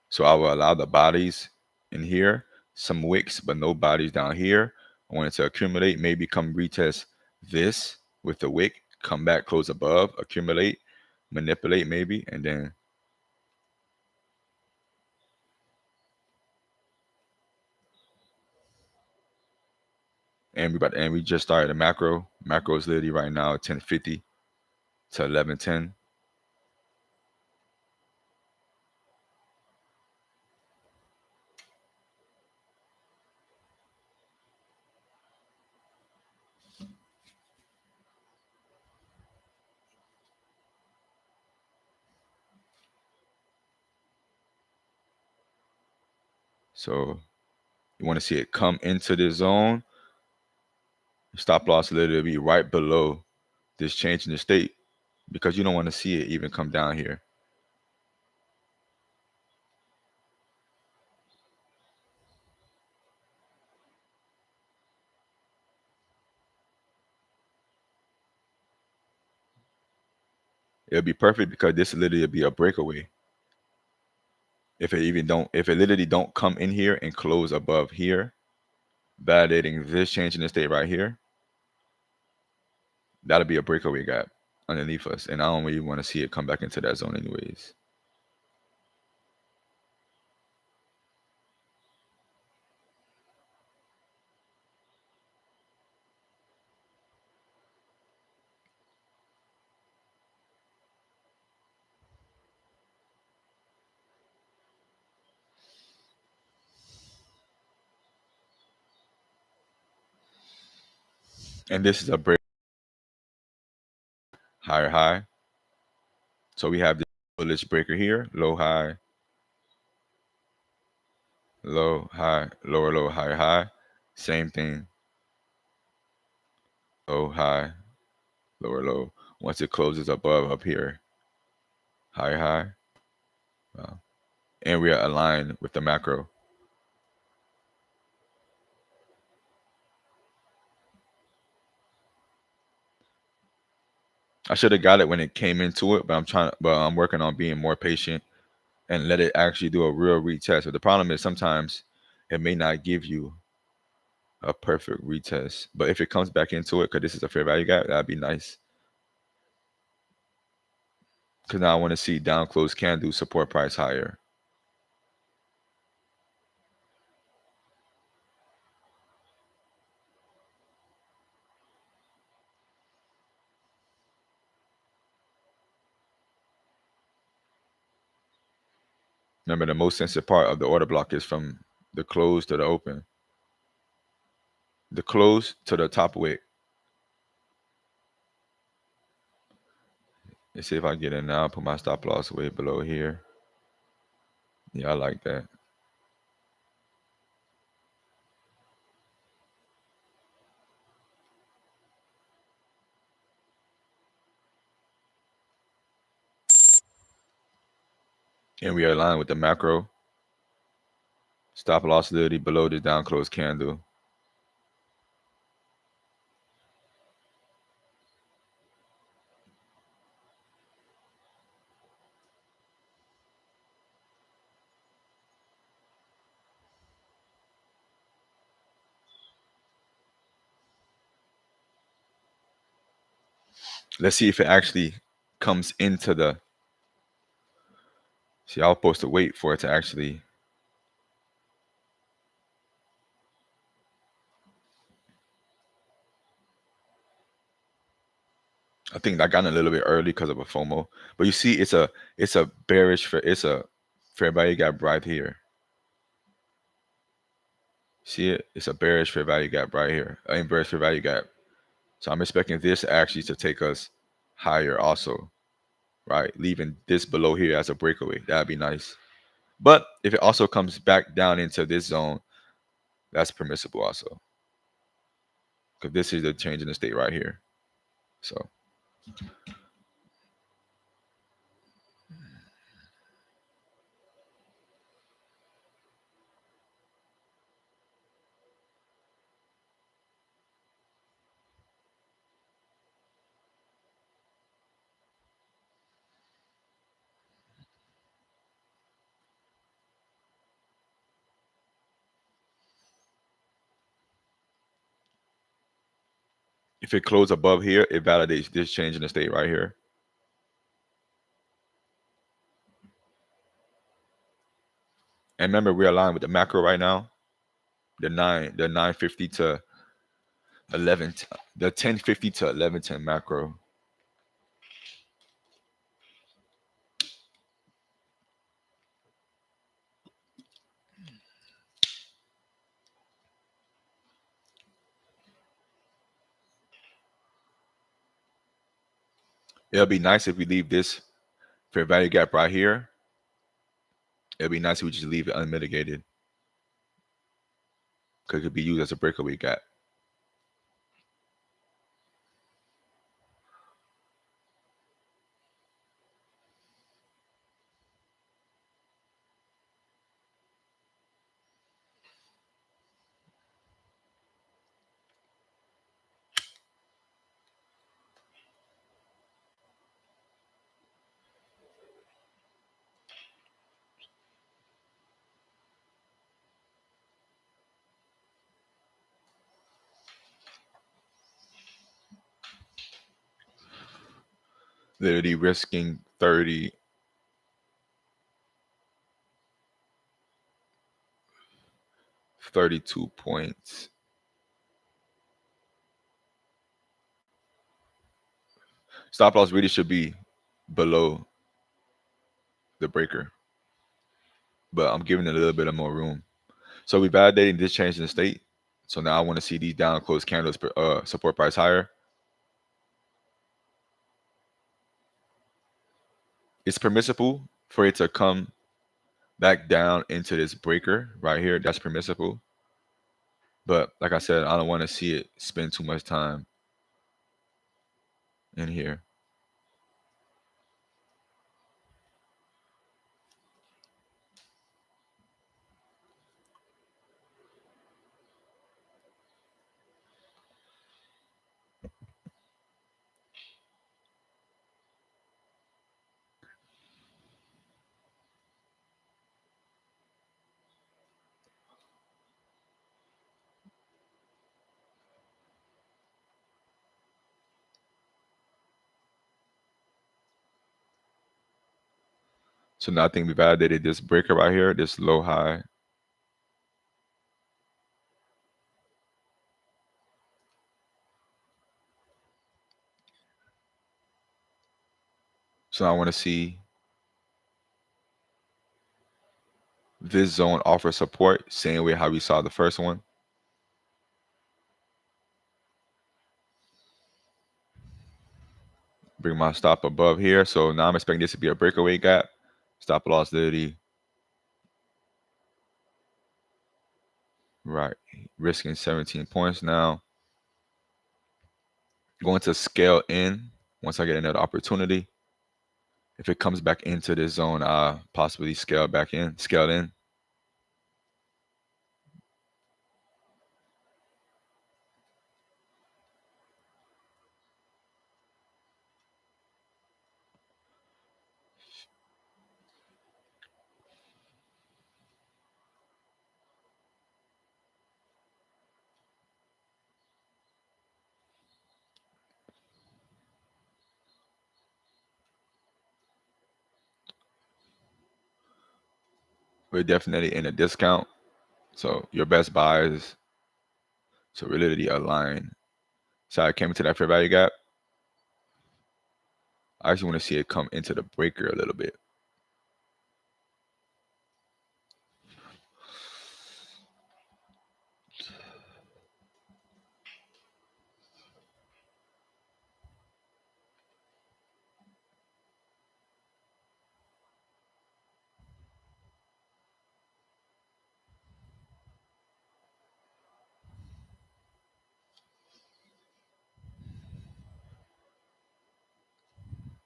So I will allow the bodies in here, some wicks, but no bodies down here. I want it to accumulate, maybe come retest this with the wick, come back, close above, accumulate, manipulate maybe, and then and we just started a macro. Macro is literally right now at 1050 to 1110. So you want to see it come into this zone. Stop loss literally be right below this change in the state because you don't want to see it even come down here. It'll be perfect because this literally will be a breakaway. If it literally don't come in here and close above here, validating this change in the state right here, that'll be a breakaway gap underneath us. And I don't really want to see it come back into that zone anyways. And this is a break higher high. So we have this bullish breaker here, low high, low high, lower low, higher high. Same thing, low high, lower low. Once it closes above up here, higher high. Wow. And we are aligned with the macro. I should have got it when it came into it, but I'm working on being more patient and let it actually do a real retest. But the problem is sometimes it may not give you a perfect retest. But if it comes back into it, because this is a fair value gap, that'd be nice. Because now I want to see down close candle support price higher. Remember, the most sensitive part of the order block is from the close to the open. The close to the top wick. Let's see if I get in now. Put my stop loss way below here. Yeah, I like that. And we are aligned with the macro. Stop loss literally below the down close candle. Let's see if it actually comes into the. See, I was supposed to wait for it to actually. I think I got in a little bit early because of a FOMO. But you see, it's a fair value gap right here. See it? It's a bearish fair value gap right here. An bearish fair value gap. So I'm expecting this actually to take us higher also, right? Leaving this below here as a breakaway. That'd be nice. But if it also comes back down into this zone, that's permissible also. Because this is the change in the state right here. So if it closes above here, it validates this change in the state right here. And remember, we're aligned with the macro right now. The 950 to 11, the 1050 to 1110 macro. It'll be nice if we leave this fair value gap right here. It'll be nice if we just leave it unmitigated. Because it could be used as a breakaway gap. Literally risking 30, 32 points. Stop loss really should be below the breaker. But I'm giving it a little bit of more room. So we validating this change in the state. So now I want to see these down close candles support price higher. It's permissible for it to come back down into this breaker right here. That's permissible. But like I said, I don't want to see it spend too much time in here. So now I think we validated this breaker right here, this low high. So now I want to see this zone offer support, same way how we saw the first one. Bring my stop above here. So now I'm expecting this to be a breakaway gap. Stop loss literally. Right. Risking 17 points now. Going to scale in once I get another opportunity. If it comes back into this zone, I'll possibly scale in. We're definitely in a discount. So your best buys to really align. So I came into that fair value gap. I actually want to see it come into the breaker a little bit.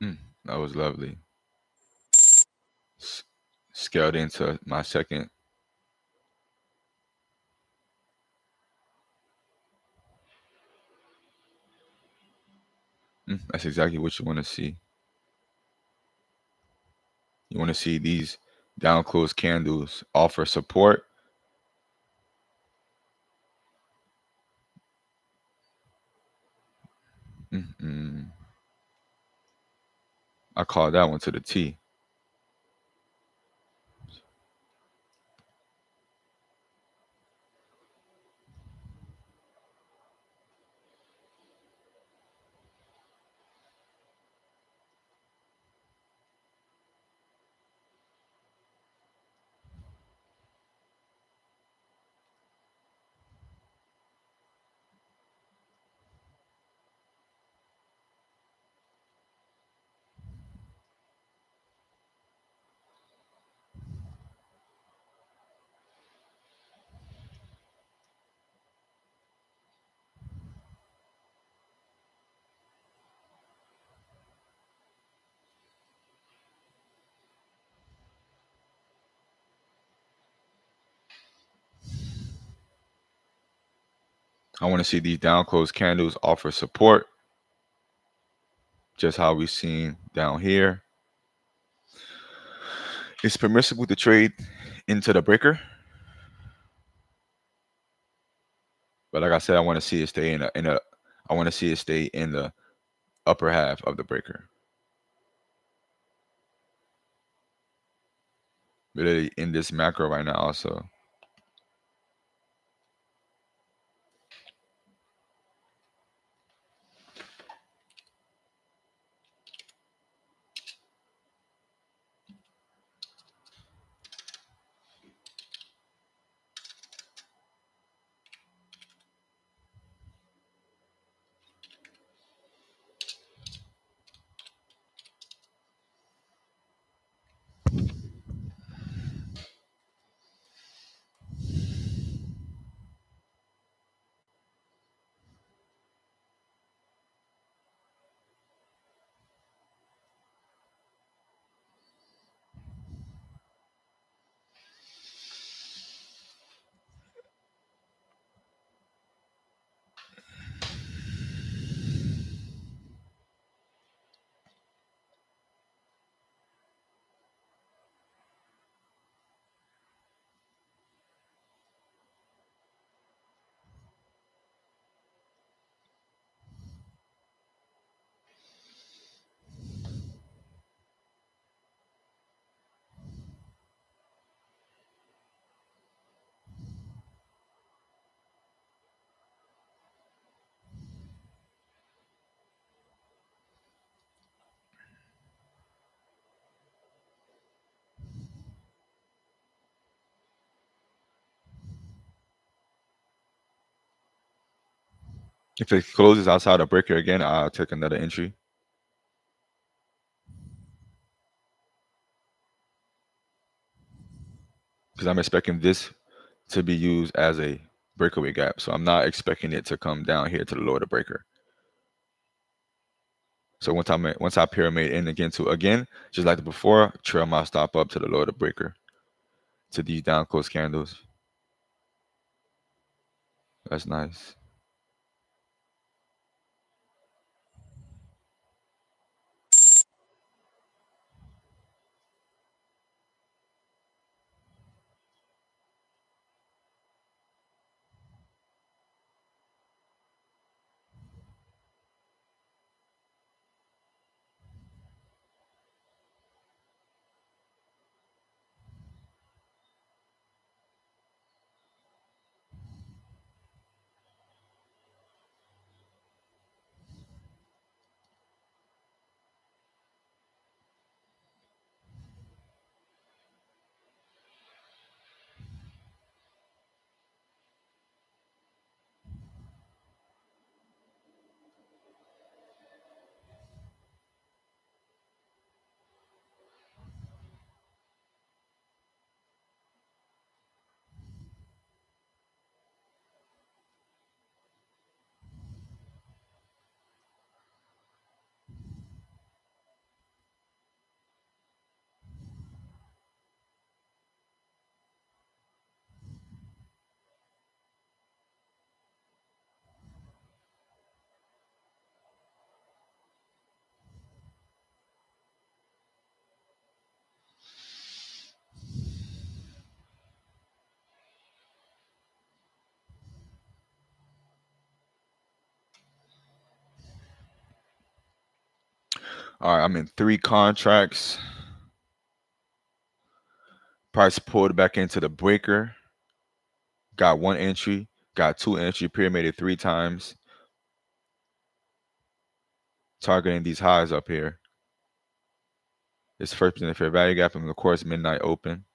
Mm, that was lovely. S- Scaled into my second. That's exactly what you want to see. You want to see these down close candles offer support. Mm-mm. I call that one to the T. I want to see these down close candles offer support, just how we've seen down here. It's permissible to trade into the breaker, but like I said, I want to see it stay in a. I want to see it stay in the upper half of the breaker. Literally in this macro right now, also. If it closes outside the breaker again, I'll take another entry. Because I'm expecting this to be used as a breakaway gap. So I'm not expecting it to come down here to the lower of the breaker. So once I pyramid in again to again, just like before, trail my stop up to the lower of the breaker to these down close candles. That's nice. All right, I'm in three contracts. Price pulled back into the breaker. Got one entry. Got two entry. Pyramided three times. Targeting these highs up here. This first percent fair value gap, and of course midnight open.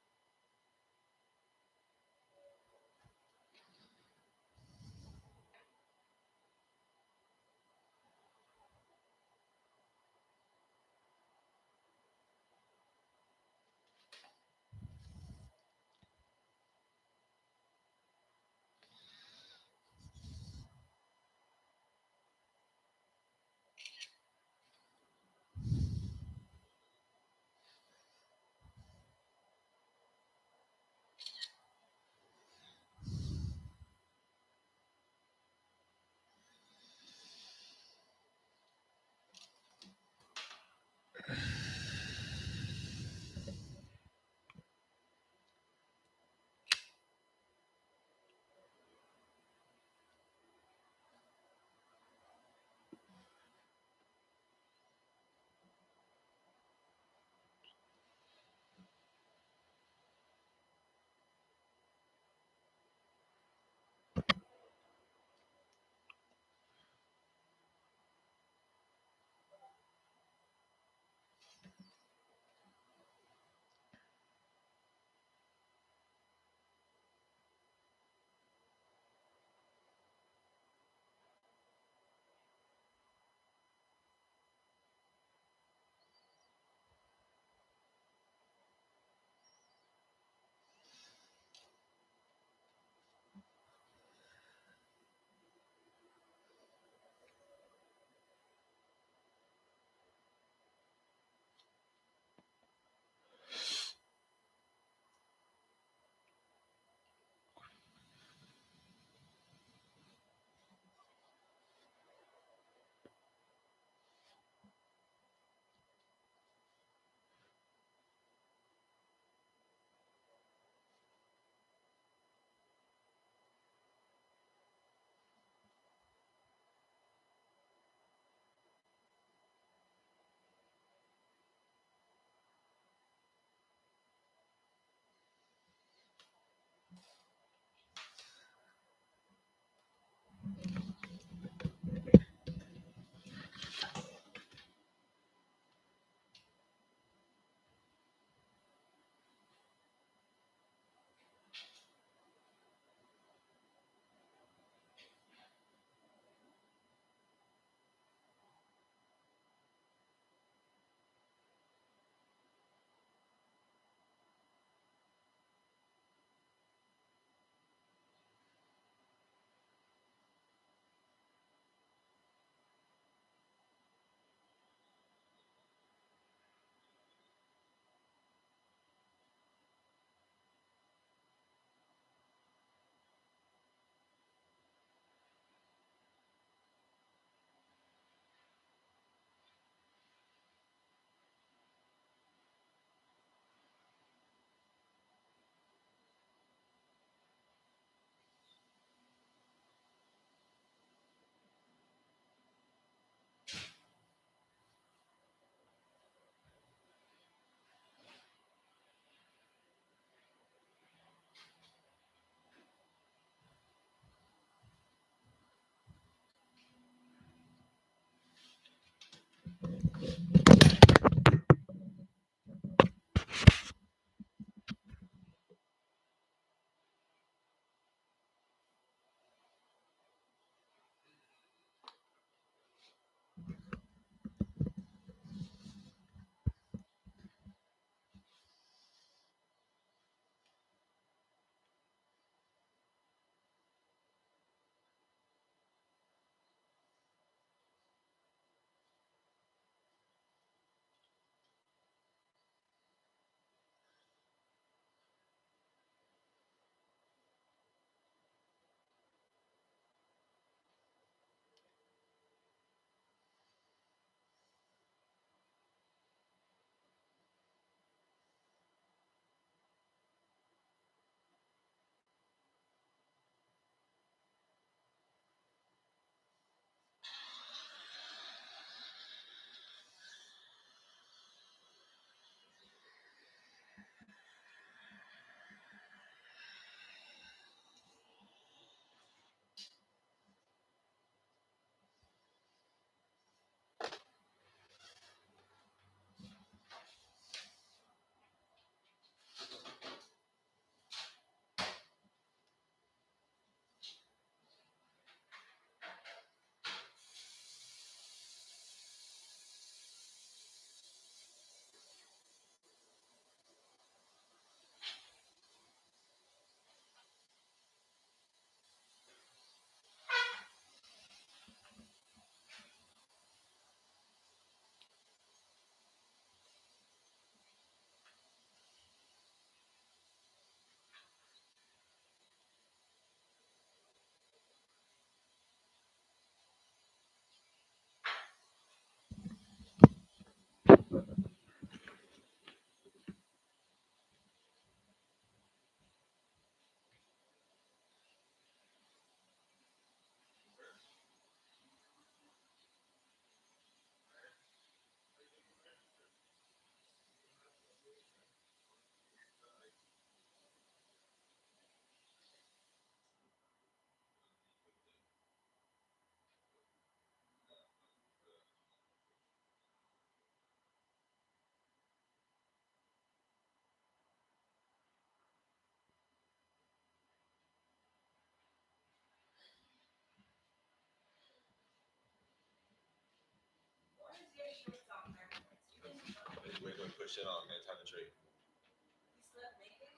put shit on, man. Time to trade.
You slept naked?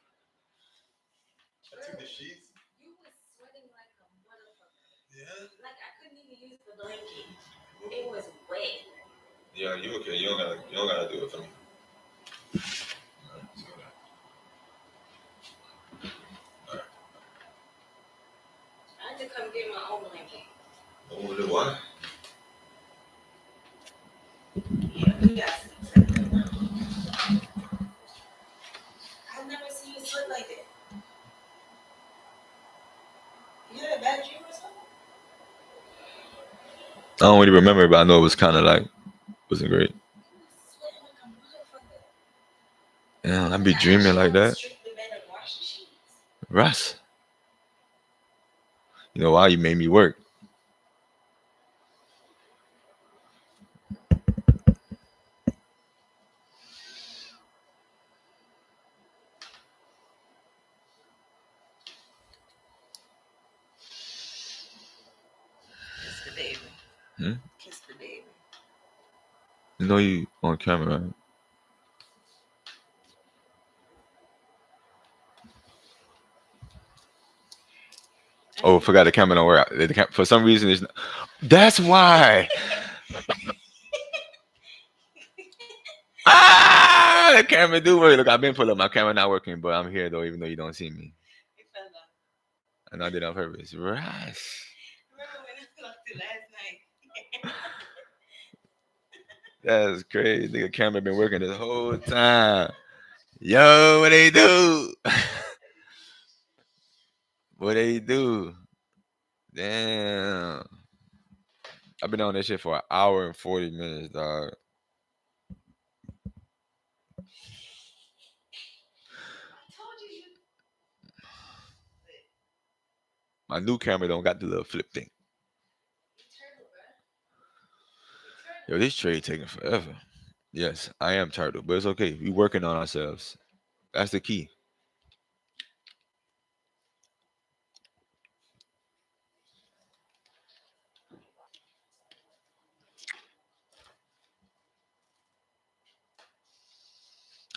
I took the sheets.
You was sweating like a motherfucker.
Yeah.
Like I couldn't even use the blanket. It was wet.
Yeah, you okay? You don't gotta do it for me.
I had to come get my own blanket.
Oh, why?
Yeah, we got sleep. I've never seen you sleep like that. You had a bad dream or something?
I don't really remember, but I know it was kind of like wasn't great.
You was sweating like a motherfucker.
Yeah, I be dreaming like that.
Strip the bed and wash the sheets.
Russ, you know why you made me work?
Kiss the baby.
Hmm?
Kiss the baby.
You know you on camera, right? Oh, forgot the camera don't work. For some reason, it's not. That's why. The camera do work. Look, I've been pulling up. My camera not working, but I'm here though, even though you don't see me.
It fell off.
And I did it on purpose. Russ.
Remember when I talked to last night?
That's crazy. Nigga, camera been working this whole time. Yo, what they do? What they do? Damn. I've been on this shit for an hour and 40 minutes, dog.
I told you.
My new camera don't got the little flip thing.
You turtle, bro.
Yo, this trade taking forever. Yes, I am turtle, but it's okay. We working on ourselves. That's the key.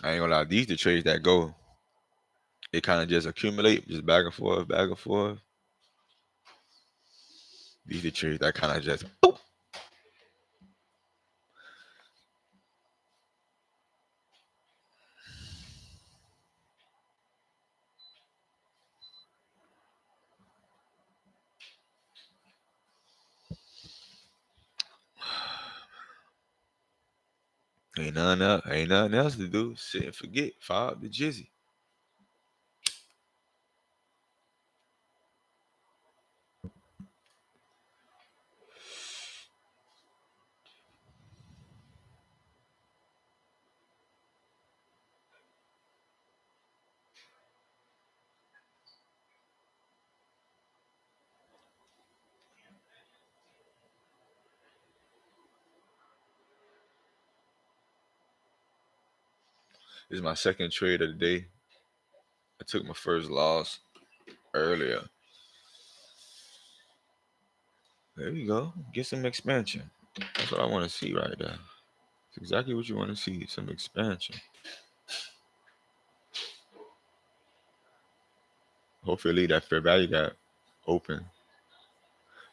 I ain't gonna lie. These the trades that go. It kind of just accumulate, just back and forth, back and forth. These the trades that kind of just. Boop. Ain't nothing else to do. Sit and forget. Fire up the jizzy. This is my second trade of the day. I took my first loss earlier. There you go. Get some expansion. That's what I want to see right there. It's exactly what you want to see. Some expansion. Hopefully that fair value gap open.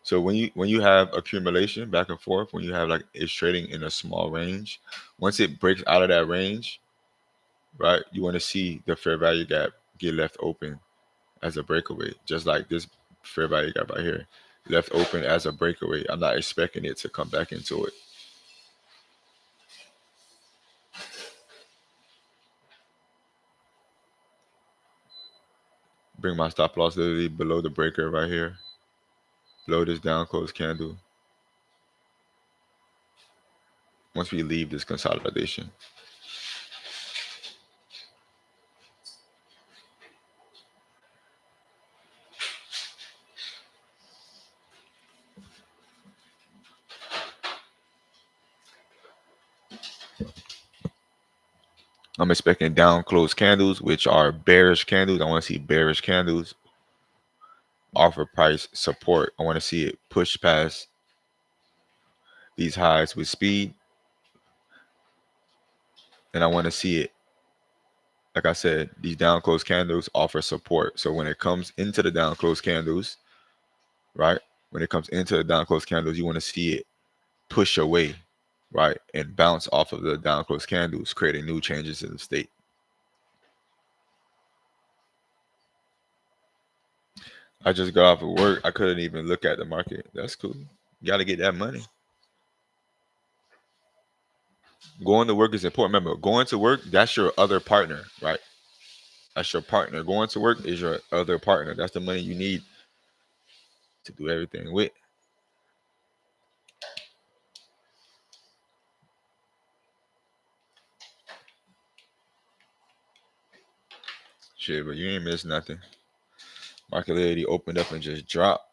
So when you have accumulation back and forth, when you have like it's trading in a small range, once it breaks out of that range, right, you want to see the fair value gap get left open as a breakaway, just like this fair value gap right here, left open as a breakaway. I'm not expecting it to come back into it. Bring my stop loss literally below the breaker right here, below this down close candle. Once we leave this consolidation, I'm expecting down close candles, which are bearish candles. I want to see bearish candles offer price support. I want to see it push past these highs with speed and I want to see it. Like I said, these down close candles offer support. So when it comes into the down close candles, right? When it comes into the down close candles, you want to see it push away, right? And bounce off of the down close candles, creating new changes in the state. I just got off of work. I couldn't even look at the market. That's cool. You got to get that money. Going to work is important. Remember, going to work, that's your other partner, right? That's your partner. Going to work is your other partner. That's the money you need to do everything with. Shit, but you ain't missed nothing. Market lady opened up and just dropped.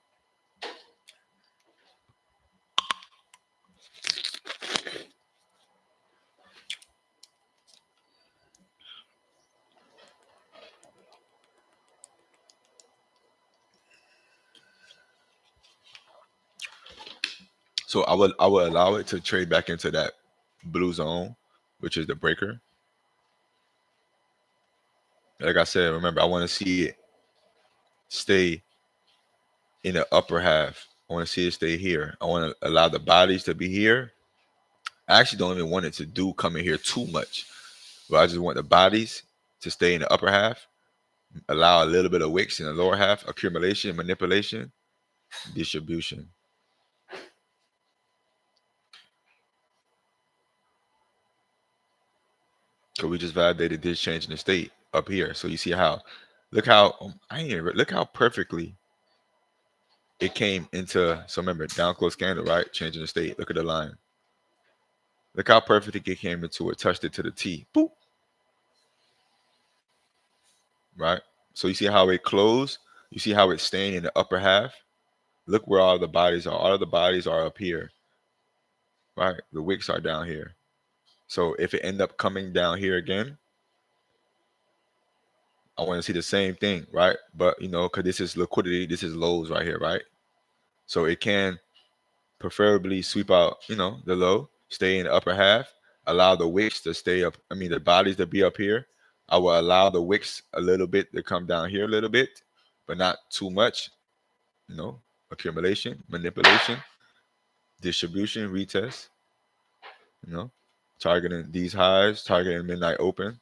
So I would allow it to trade back into that blue zone, which is the breaker. Like I said, remember I want to see it stay in the upper half. I want to see it stay here. I want to allow the bodies to be here. I actually don't even want it to do come in here too much, but I just want the bodies to stay in the upper half. Allow a little bit of wicks in the lower half, accumulation, manipulation, distribution. So we just validated this change in the state up here. So you see how, look how I ain't even, look how perfectly it came into. So remember, down close candle, right? Changing the state. Look at the line. Look how perfect it came into it. Touched it to the T. Boop. Right. So you see how it closed. You see how it's staying in the upper half. Look where all the bodies are. All of the bodies are up here. Right. The wicks are down here. So if it end up coming down here again, I want to see the same thing, right? But because this is liquidity, this is lows right here, right? So it can preferably sweep out, the low, stay in the upper half, allow the wicks to stay up. I mean, the bodies to be up here. I will allow the wicks a little bit to come down here a little bit, but not too much. Accumulation, manipulation, distribution, retest. You know, targeting these highs, targeting midnight open.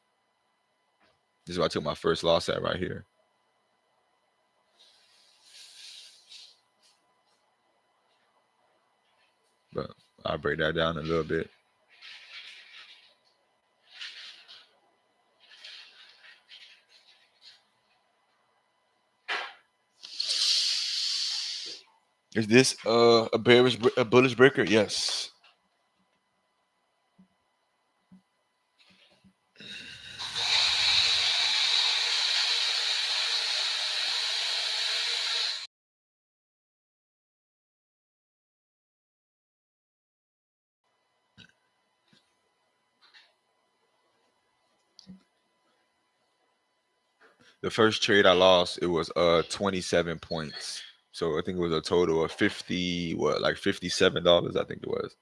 This is where I took my first loss at right here. But I'll break that down a little bit. Is this a bullish breaker? Yes. The first trade I lost, it was 27 points. So I think it was a total of 50, like $57, I think it was.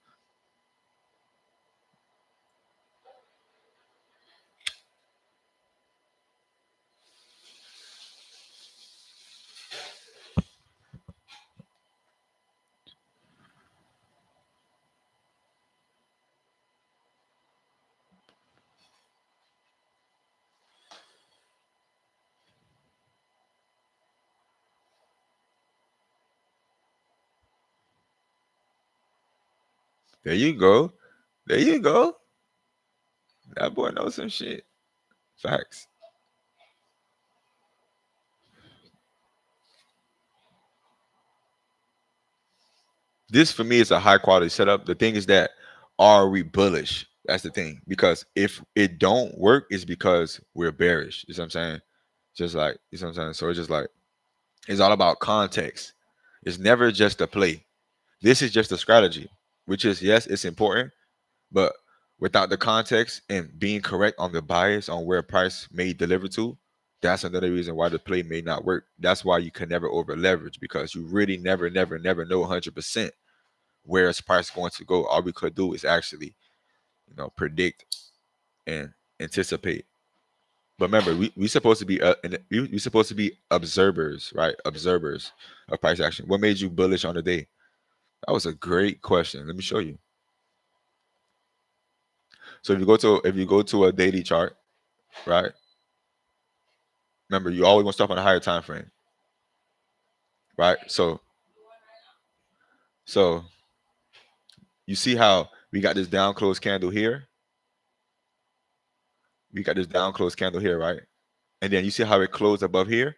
There you go. There you go. That boy knows some shit. Facts. This for me is a high quality setup. The thing is that are we bullish? That's the thing. Because if it don't work, it's because we're bearish. You know what I'm saying? Just like, you know what I'm saying? So it's just like, it's all about context. It's never just a play. This is just a strategy, which is, yes, it's important, but without the context and being correct on the bias on where price may deliver to, that's another reason why the play may not work. That's why you can never over leverage, because you really never, never, never know 100% where is price going to go. All we could do is actually, predict and anticipate. But remember, we supposed to be we supposed to be observers, right? Observers of price action. What made you bullish on the day? That was a great question. Let me show you. So if you go to a daily chart, right? Remember, you always want to start on a higher time frame, right? So you see how we got this down close candle here. We got this down close candle here, right? And then you see how it closed above here.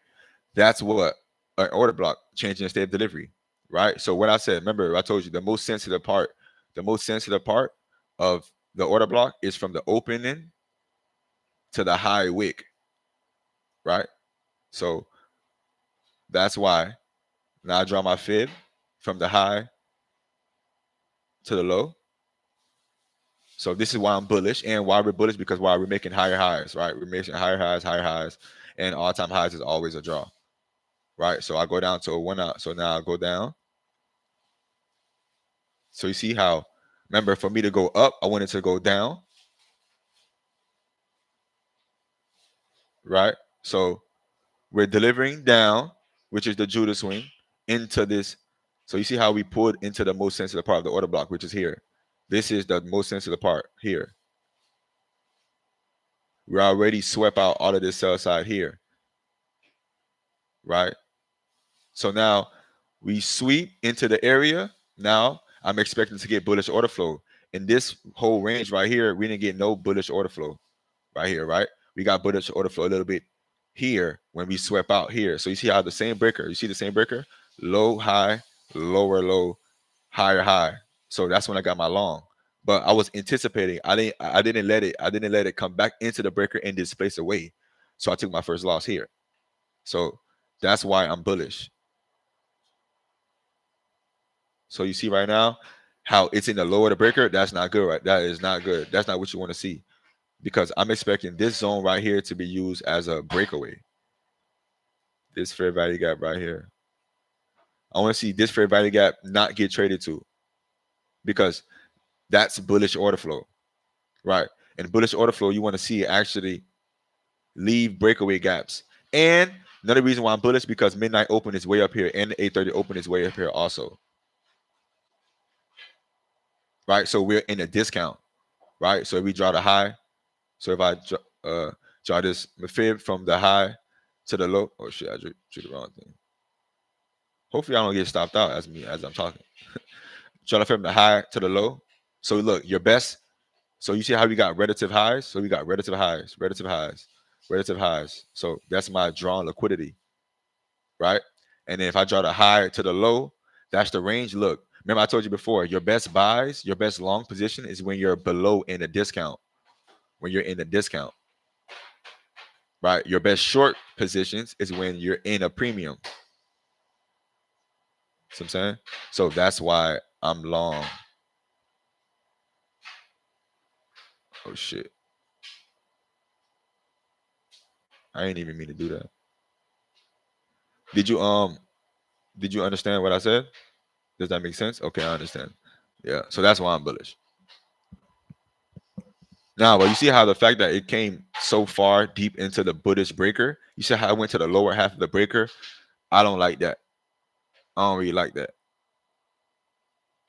That's what an order block changing state of delivery, right? So when I said, remember, I told you the most sensitive part of the order block is from the opening to the high wick, right? So that's why now I draw my fib from the high to the low. So this is why I'm bullish, and why we're bullish because why we're making higher highs, right? We're making higher highs, and all-time highs is always a draw, right? So I go down to a one out. So now I go down. So you see how, remember, for me to go up, I wanted to go down, right? So we're delivering down, which is the Judah swing, into this. So you see how we pulled into the most sensitive part of the order block, which is here. This is the most sensitive part here. We already swept out all of this sell side here, right? So now we sweep into the area. Now I'm expecting to get bullish order flow. In this whole range right here, we didn't get no bullish order flow right here, right? We got bullish order flow a little bit here when we swept out here. So you see how the same breaker, you see the same breaker? Low, high, lower, low, higher, high. So that's when I got my long. But I was anticipating. I didn't let it come back into the breaker and displace away. So I took my first loss here. So that's why I'm bullish. So you see right now how it's in the lower of the breaker. That's not good, right? That is not good. That's not what you want to see, because I'm expecting this zone right here to be used as a breakaway. This fair value gap right here. I want to see this fair value gap not get traded to, because that's bullish order flow, right? And bullish order flow, you want to see it actually leave breakaway gaps. And another reason why I'm bullish, because midnight open is way up here and the 8:30 open is way up here also, right? So we're in a discount, right? So if we draw the high, so if I draw this fib from the high to the low, oh shit, I drew the wrong thing. Hopefully I don't get stopped out as I'm talking. Draw the fib from the high to the low. So look, your best. So you see how we got relative highs? So we got relative highs, relative highs, relative highs. So that's my drawn liquidity, right? And then if I draw the high to the low, that's the range. Look, remember I told you before, your best buys, your best long position is when you're below in a discount. When you're in a discount, right? Your best short positions is when you're in a premium. See what I'm saying? So that's why I'm long. Oh shit. I ain't even mean to do that. Did you did you understand what I said? Does that make sense? Okay, I understand. Yeah. So that's why I'm bullish. Now, but you see how the fact that it came so far deep into the bullish breaker, you see how I went to the lower half of the breaker? I don't like that. I don't really like that.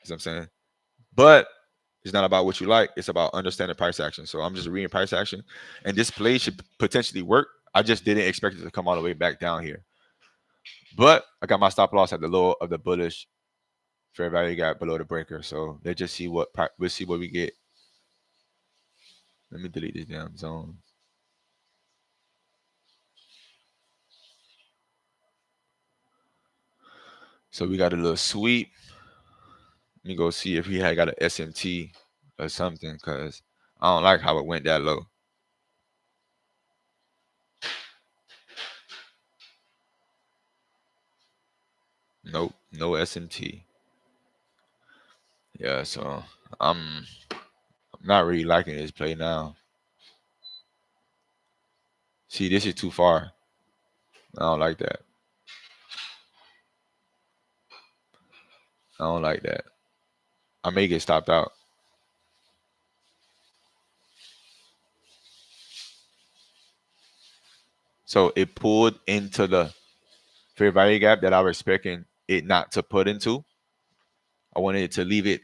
You know what I'm saying? But it's not about what you like. It's about understanding price action. So I'm just reading price action, and this play should potentially work. I just didn't expect it to come all the way back down here. But I got my stop loss at the low of the bullish fair value gap below the breaker. So let's just see we'll see what we get. Let me delete this damn zone. So we got a little sweep. Let me go see if he had got an SMT or something, because I don't like how it went that low. Nope, no SMT. Yeah, so I'm not really liking this play now. See, this is too far. I don't like that. I don't like that. I may get stopped out. So it pulled into the fair value gap that I was expecting it not to put into. I wanted it to leave it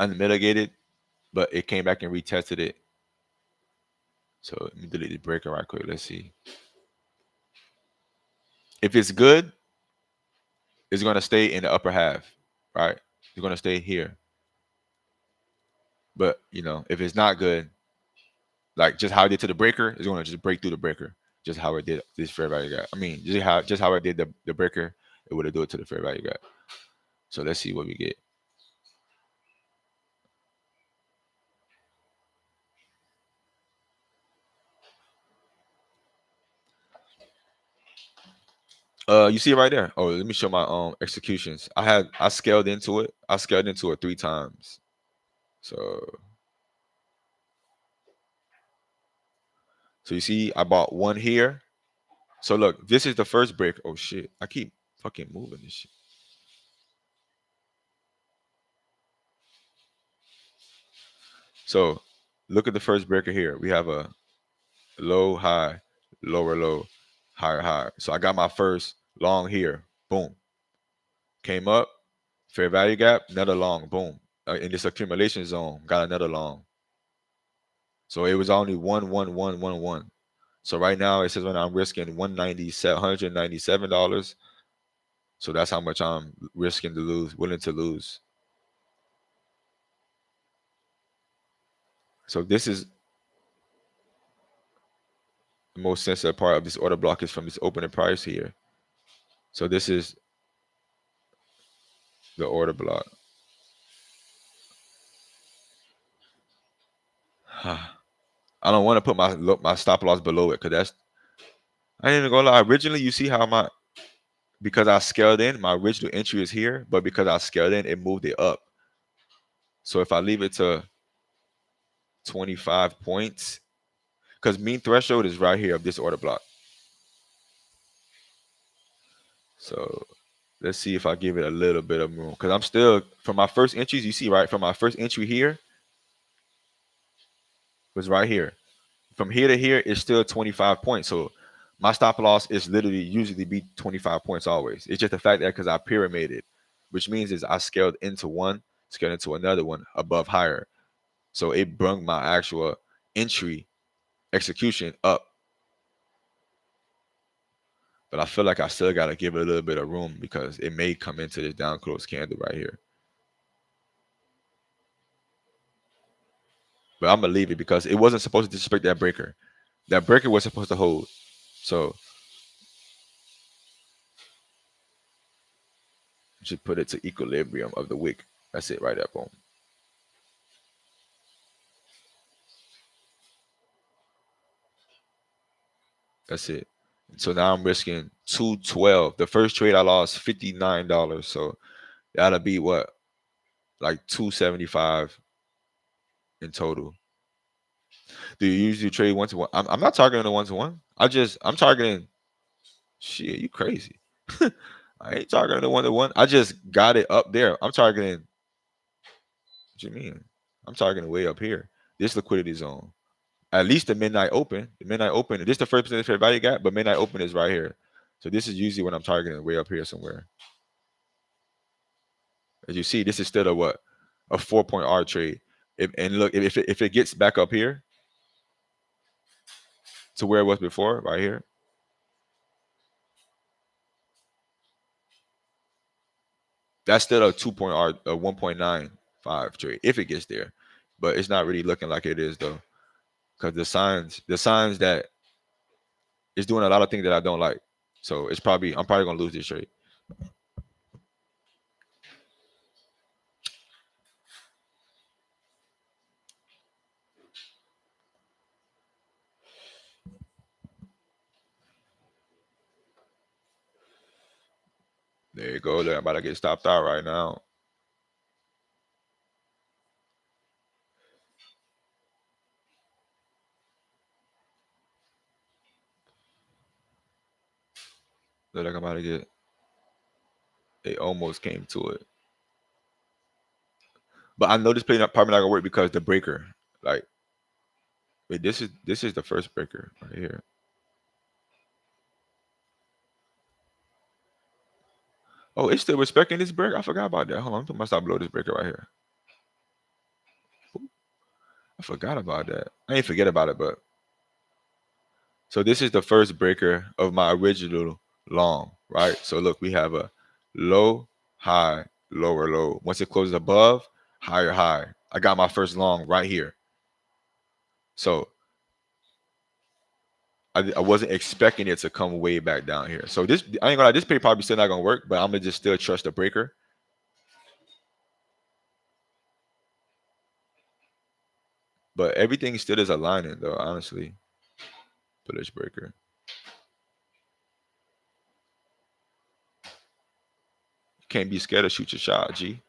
unmitigated, but it came back and retested it. So let me delete the breaker right quick. Let's see. If it's good, it's gonna stay in the upper half, right? It's gonna stay here. But if it's not good, like just how I did to the breaker, it's gonna just break through the breaker. Just how it did this fair value gap. I mean, just how I did the breaker, it would have do it to the fair value gap. So let's see what we get. You see it right there. Oh, let me show my executions. I scaled into it. I scaled into it 3 times. So you see, I bought one here. So look, this is the first break. Oh shit, I keep fucking moving this shit. So look at the first breaker here. We have a low, high, lower, low, higher, high. So I got my first long here. Boom. Came up, fair value gap, another long. Boom. In this accumulation zone, got another long. So it was only one, one, one, one, one. So right now it says when I'm risking $197. So that's how much I'm risking to lose, willing to lose. So this is the most sensitive part of this order block is from this opening price here. So this is the order block. I don't want to put my stop loss below it because I ain't even gonna lie. Originally, you see how because I scaled in, my original entry is here, but because I scaled in, it moved it up. So if I leave it to 25 points, because mean threshold is right here of this order block. So let's see if I give it a little bit of room. Because I'm still from my first entries, you see, right? From my first entry here was right here. From here to here is still 25 points. So my stop loss is literally usually be 25 points always. It's just the fact that because I pyramided, which means is I scaled into one, scaled into another one above higher. So it brung my actual entry execution up. But I feel like I still gotta give it a little bit of room because it may come into this down close candle right here. But I'm gonna leave it because it wasn't supposed to disrespect that breaker. That breaker was supposed to hold. So you should put it to equilibrium of the wick. That's it right there, boom. That's it. So now I'm risking 212. The first trade I lost $59. So that'll be what? Like 275 in total. Do you usually trade one to one? I'm not targeting the one to one. I'm targeting shit, you crazy. I ain't targeting the one to one. I just got it up there. I'm targeting what you mean? I'm targeting way up here. This liquidity zone. At least the midnight open. The midnight open. This is the first percentage fair value gap, but midnight open is right here. So this is usually when I'm targeting way up here somewhere. As you see, this is still a what? A 4 point R trade. And look, if it gets back up here to where it was before, right here, that's still a 2 point R, a 1.95 trade if it gets there. But it's not really looking like it is though. Because the signs that it's doing a lot of things that I don't like. So I'm probably gonna lose this trade. There you go. Look, I'm about to get stopped out right now. Look like I'm about to get. It almost came to it, but I know this play not probably not gonna work because the breaker. Like, wait, this is the first breaker right here. Oh, it's still respecting this break. I forgot about that. Hold on, I'm putting my stop below this breaker right here. I forgot about that. I ain't forget about it, but so this is the first breaker of my original long, right? So look, we have a low, high, lower, low. Once it closes above, higher, high. I got my first long right here. So I wasn't expecting it to come way back down here. So this I ain't gonna lie, this pay probably still not gonna work, but I'm gonna just still trust the breaker. But everything still is aligning though, honestly. Bullish breaker. Can't be scared to shoot your shot, G.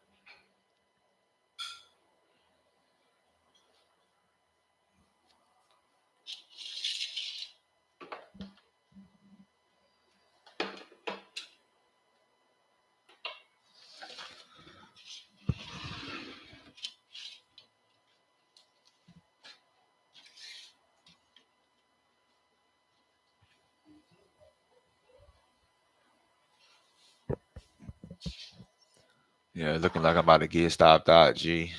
Yeah, looking like I'm about to get stopped out, G.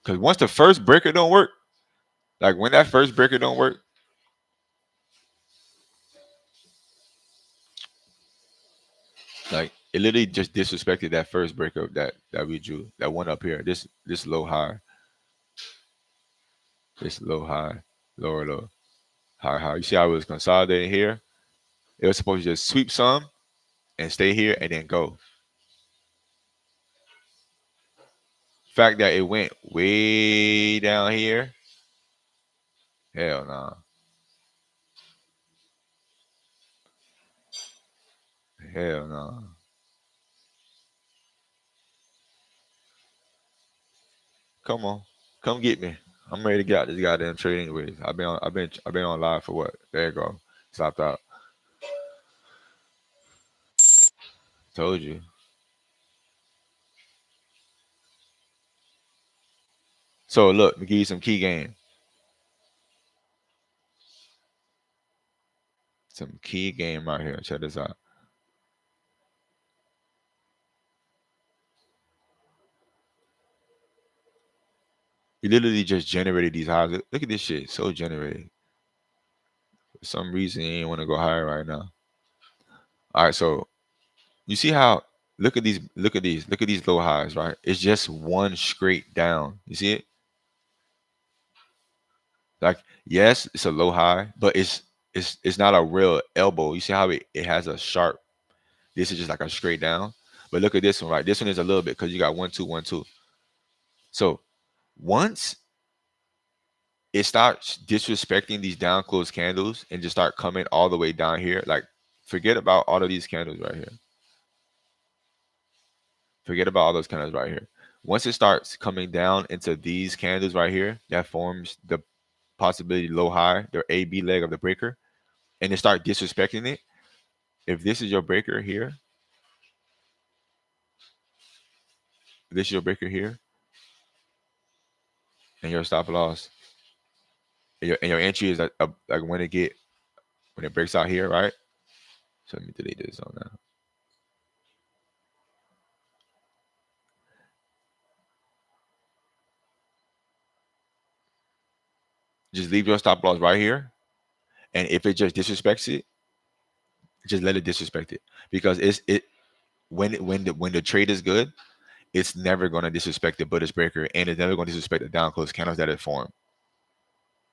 Cause once the first breaker don't work, like when that first breaker don't work, like it literally just disrespected that first breaker that we drew. That one up here. This low high. This low high. Lower low. High high. You see how it was consolidating here? It was supposed to just sweep some and stay here and then go. Fact that it went way down here, hell nah. Hell nah. Come on. Come get me. I'm ready to get out this goddamn trade anyways. I've been on live for what? There you go. Stopped out. Told you. So look, let me give you some key game. Some key game right here. Check this out. You literally just generated these highs. Look at this shit. So generated. For some reason you ain't want to go higher right now. Alright, so you see how look at these low highs, right? It's just one straight down. You see it? Like, yes, it's a low high, but it's not a real elbow. You see how it has a sharp. This is just like a straight down. But look at this one, right? This one is a little bit because you got 1 2 1 2. So once it starts disrespecting these down close candles and just start coming all the way down here, like forget about all of these candles right here. Forget about all those candles right here. Once it starts coming down into these candles right here, that forms the possibility low high, the A B leg of the breaker, and they start disrespecting it. If this is your breaker here, this is your breaker here, and your stop loss, and your entry is like when it breaks out here, right? So let me delete this on now. Just leave your stop loss right here, and if it just disrespects it, just let it disrespect it because when the trade is good, it's never going to disrespect the bullish breaker, and it's never going to disrespect the down close candles that it formed.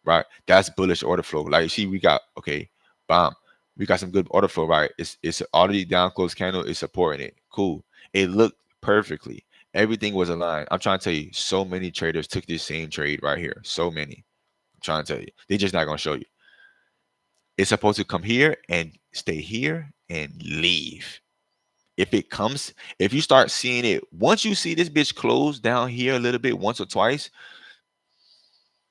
Right? That's bullish order flow. Like you see, we got okay, bomb. We got some good order flow, right? It's already down close candle is supporting it. Cool. It looked perfectly. Everything was aligned. I'm trying to tell you, so many traders took this same trade right here. So many. I'm trying to tell you. They're just not gonna show you. It's supposed to come here and stay here and leave. If you start seeing it, once you see this bitch close down here a little bit once or twice,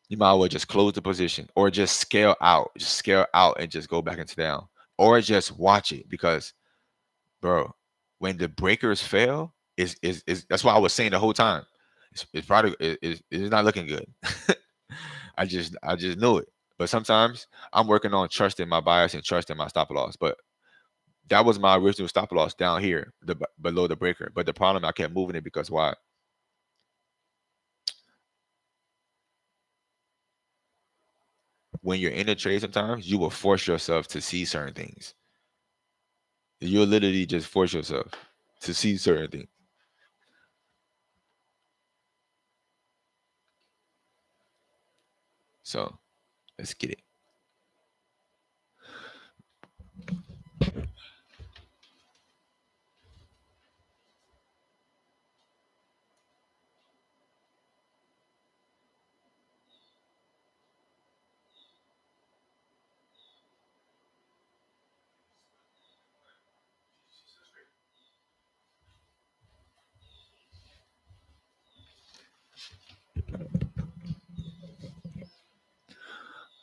you might as well just close the position or just scale out. Just scale out and just go back into down. Or just watch it because, bro, when the breakers fail, is that's what I was saying the whole time. It's probably it's not looking good. I just knew it. But sometimes I'm working on trusting my bias and trusting my stop loss. But That was my original stop loss down here, below the breaker. But the problem, I kept moving it because why? When you're in a trade, sometimes you will force yourself to see certain things. You'll literally just force yourself to see certain things. So let's get it.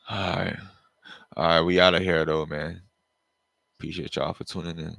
All right. All right. We out of here, though, man. Appreciate y'all for tuning in.